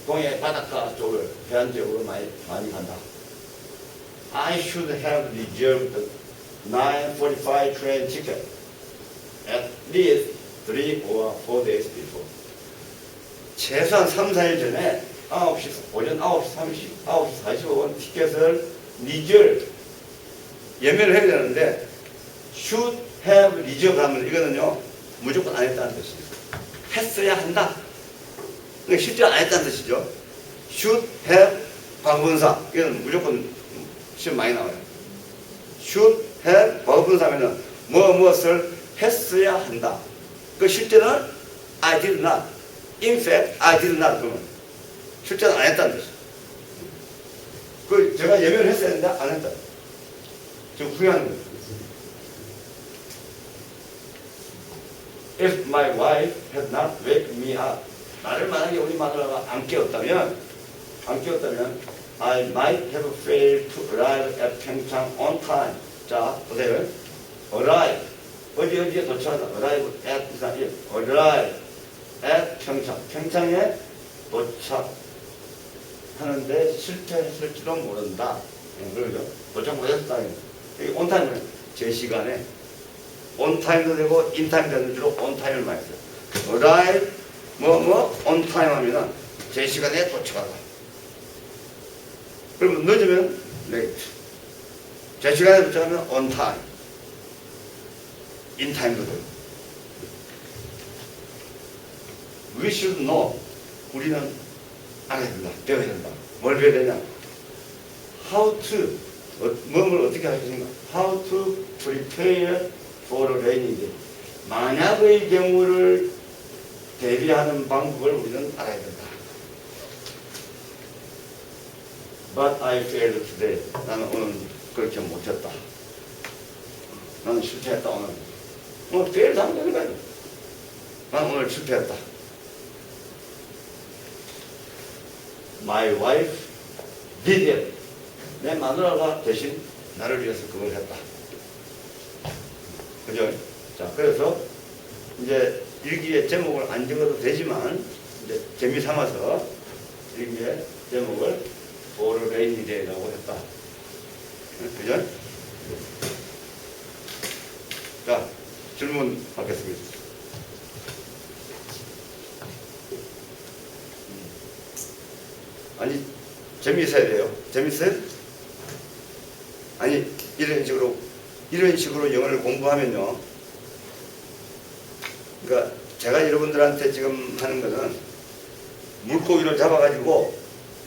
동해 바닷가 쪽을 해안 지역으로 많이 간다. I should have reserved the 9:45 train ticket at least 3 or 4 days before. 최소한 3, 4일 전에 오전 9시 30, 9시 45분 티켓을 예매를 해야 되는데 should have reserved 하면 이거는요 무조건 안 했다는 뜻이에요. 했어야 한다. 그러니까 실제 안 했다는 뜻이죠. should have 과거분사 이거는 무조건 시험 많이 나와요. should have 과거분사면은 무엇을 했어야 한다. 그 실제는 I did not. In fact, I did not. 그러면 실제는 안 했다는 뜻이에요. 그 제가 예매를 했어야 했는데 안 했다. 지금 후회하는 거예요. If my wife had not wake me up, 나를 만약에 우리 마누라가 안 깨웠다면, I might have failed to arrive at 평창 on time. 자, 보세요. Arrive. 어디에 도착하다. Arrive at 부산. Arrive at 평창. 평창에 도착하는데 실패했을지도 모른다. 그러죠. 도착 못했다. 이게 on time은 제 시간에 on time도 되고 in time 되는 줄로 on time을 많이 써요. arrive on time 하면은 제 시간에 도착하다. 그러면 늦으면 late. 제 시간에 도착하면 on time. in time도 되고. We should know. 우리는 알아야 된다. 배워야 된다. 뭘 배워야 되냐? How to 뭘 어떻게 할 것인가? How to prepare for a rainy day. 만약의 경우를 대비하는 방법을 우리는 알아야 된다. But I failed today. 나는 오늘 그렇게 못했다. 나는 실패했다 오늘. failed 하면 되는 거야. 나는 오늘 실패했다. My wife did it. 내 마누라가 대신 나를 위해서 그걸 했다. 그죠? 자, 그래서 이제 일기에 제목을 안 적어도 되지만 이제 재미 삼아서 일기에 제목을 For a rainy day라고 했다. 그죠? 자, 질문 받겠습니다. 아니, 재미있어야 돼요. 재밌어요? 아니, 이런 식으로 영어를 공부하면요. 그러니까 제가 여러분들한테 지금 하는 것은 물고기를 잡아가지고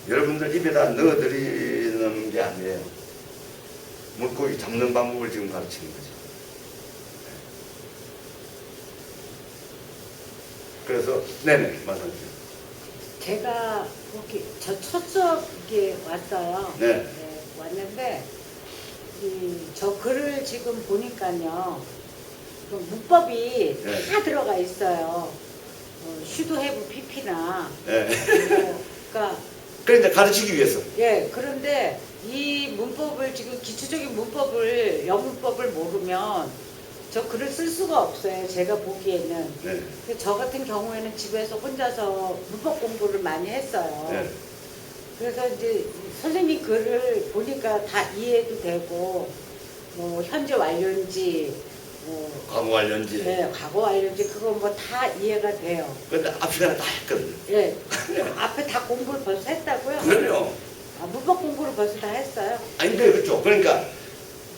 여러분들 입에다 넣어드리는 게 아니에요. 물고기 잡는 방법을 지금 가르치는 거죠. 그래서 네네 말씀하세요. 제가 여기 저 첫 수업에 왔어요. 네. 왔는데 저 글을 지금 보니까요. 그 문법이 네. 다 들어가 있어요. 슈도 해부 PP나 네. 그러니까 그런데 가르치기 위해서. 예, 그런데 이 문법을 지금 기초적인 문법을 영문법을 모르면 저 글을 쓸 수가 없어요. 제가 보기에는. 네. 저 같은 경우에는 집에서 혼자서 문법 공부를 많이 했어요. 네. 그래서 이제 선생님 글을 보니까 다 이해도 되고 뭐 현재 완료인지 뭐 과거 관련지. 네, 과거 완료인지 그거 뭐 다 이해가 돼요. 근데 앞에는 다 했거든요. 예, 앞에 다 공부를 벌써 했다고요? 그럼요. 문법 공부를 벌써 다 했어요. 아니 근데 그렇죠. 그러니까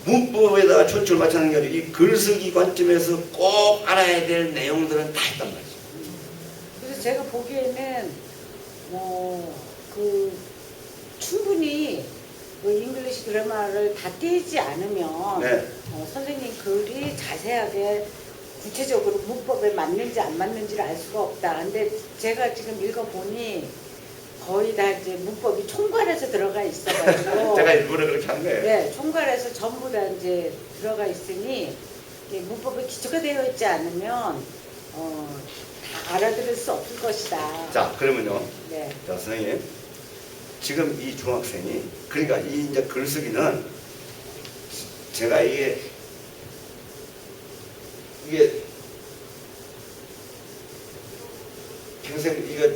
문법에다가 초점을 맞추는 게 아니라 이 글쓰기 관점에서 꼭 알아야 될 내용들은 다 했단 말이죠. 그래서 제가 보기에는 그 충분히 그 잉글리시 그래머를 다 띄지 않으면 네. 선생님 글이 자세하게 구체적으로 문법에 맞는지 안 맞는지를 알 수가 없다. 근데 제가 지금 읽어보니 거의 다 이제 문법이 총괄해서 들어가 있어가지고 제가 일부러 그렇게 한 거예요. 네, 총괄해서 전부 다 이제 들어가 있으니 문법에 기초가 되어 있지 않으면 다 알아들을 수 없을 것이다. 자, 그러면요. 네. 자, 선생님. 지금 이 중학생이, 그러니까 이 이제 글쓰기는 제가 이게 평생 이거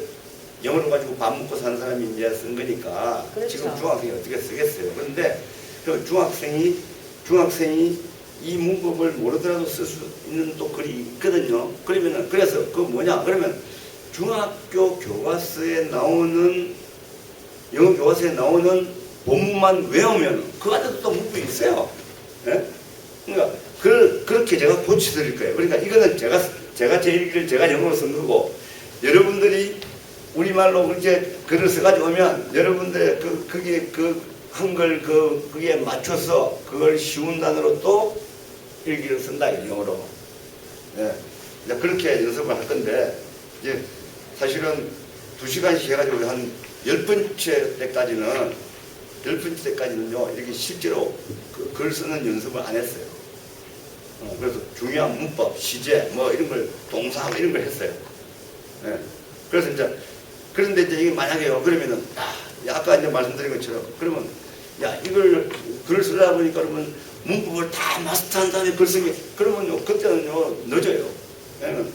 영어로 가지고 밥 먹고 사는 사람이 이제 쓴 거니까 그렇죠. 지금 중학생이 어떻게 쓰겠어요. 그런데 그 중학생이 이 문법을 모르더라도 쓸 수 있는 또 글이 있거든요. 그러면은, 그래서 그 뭐냐? 그러면 중학교 교과서에 나오는, 영어 교과서에 나오는 본문만 외우면 그 안에도 또 문법이 있어요. 예? 그러니까 그렇게 제가 고쳐드릴 거예요. 그러니까 이거는 제가 제 일기를 제가 영어로 쓴 거고, 여러분들이 우리말로 그렇게 글을 써가지고 오면 여러분들의 그게 그 한글 그게 맞춰서 그걸 쉬운 단어로 또 일기를 쓴다, 영어로. 예. 이제 그렇게 연습을 할 건데, 이제 사실은 2시간씩 해가지고 한 10번째 때까지는요, 이렇게 실제로 글 쓰는 연습을 안 했어요. 그래서 중요한 문법, 시제, 뭐 이런 걸, 동사 뭐 이런 걸 했어요. 예. 그래서 이제, 그런데 이제 이게 만약에요, 그러면은, 아까 이제 말씀드린 것처럼, 그러면, 이걸 글을 쓰려다 보니까 그러면 문법을 다 마스터한 다음에 글 쓰기, 그러면요, 그때는요, 늦어요. 왜냐면,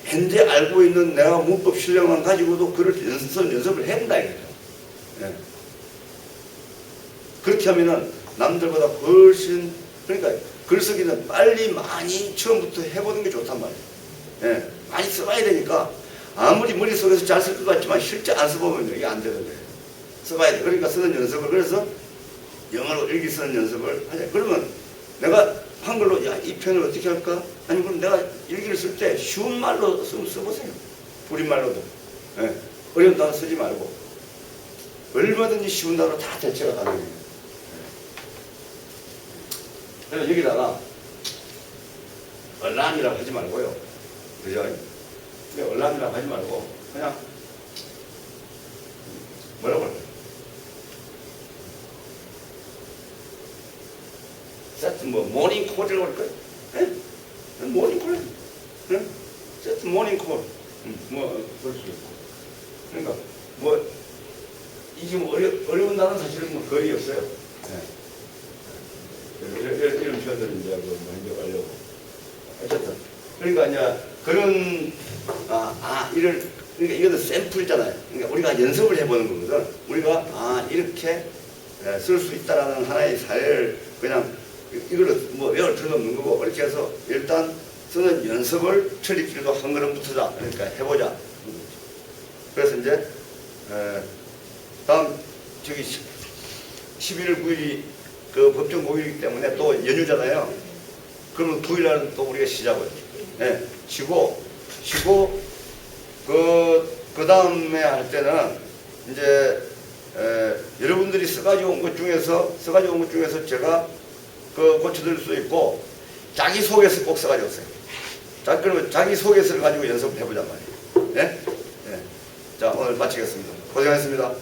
현재 알고 있는 내가 문법 실력만 가지고도 글을 연습을 해야 된다, 이거죠. 예. 그렇게 하면은 남들보다 훨씬, 그러니까 글쓰기는 빨리 많이 처음부터 해보는 게 좋단 말이에요. 예. 많이 써봐야 되니까 아무리 머릿속에서 잘 쓸 것 같지만 실제 안 써보면 이게 안 되는 거예요. 써봐야 돼. 그러니까 쓰는 연습을, 그래서 영어로 일기 쓰는 연습을 하자. 그러면 내가 한글로 이 표현을 어떻게 할까? 아니 그럼 내가 일기를 쓸 때 쉬운 말로 써보세요. 우리말로도. 예. 어려운 단어 쓰지 말고 얼마든지 쉬운 단어로 다 대체가 가능해요. 그래서 여기다가 얼람이라고 하지 말고요. 그죠? 얼람이라고 하지 말고 그냥 뭐라고 할까요? 세트 모닝 콜이라고 할까요? 예? 모닝 콜. 예? 세트 모닝 콜. 그럴 수 있고. 그러니까 이게 어려운 단어는 사실은 거의 없어요. 예. 이런 표현들은 이제 이제 하려고. 어쨌든. 그러니까 이제 그런, 그러니까 이거는 샘플이잖아요. 그러니까 우리가 연습을 해보는 거거든. 우리가, 이렇게 쓸 수 있다라는 하나의 사례를 그냥 이거를 외울 필요는 없는 거고, 이렇게 해서 일단 쓰는 연습을 철리길도 한 걸음 붙어자. 그러니까 해보자. 그래서 이제, 다음, 11월 9일이 그 법정 공휴일이기 때문에 또 연휴잖아요. 그러면 9일날은 또 우리가 쉬자고요. 예, 쉬고, 그 다음에 할 때는 이제, 여러분들이 써가지고 온 것 중에서 제가 그 고쳐드릴 수 있고 자기 소개서 꼭 써가지고 오세요. 자, 그러면 자기 소개서를 가지고 연습을 해보자 말이에요. 네? 네. 자, 오늘 마치겠습니다. 고생하셨습니다.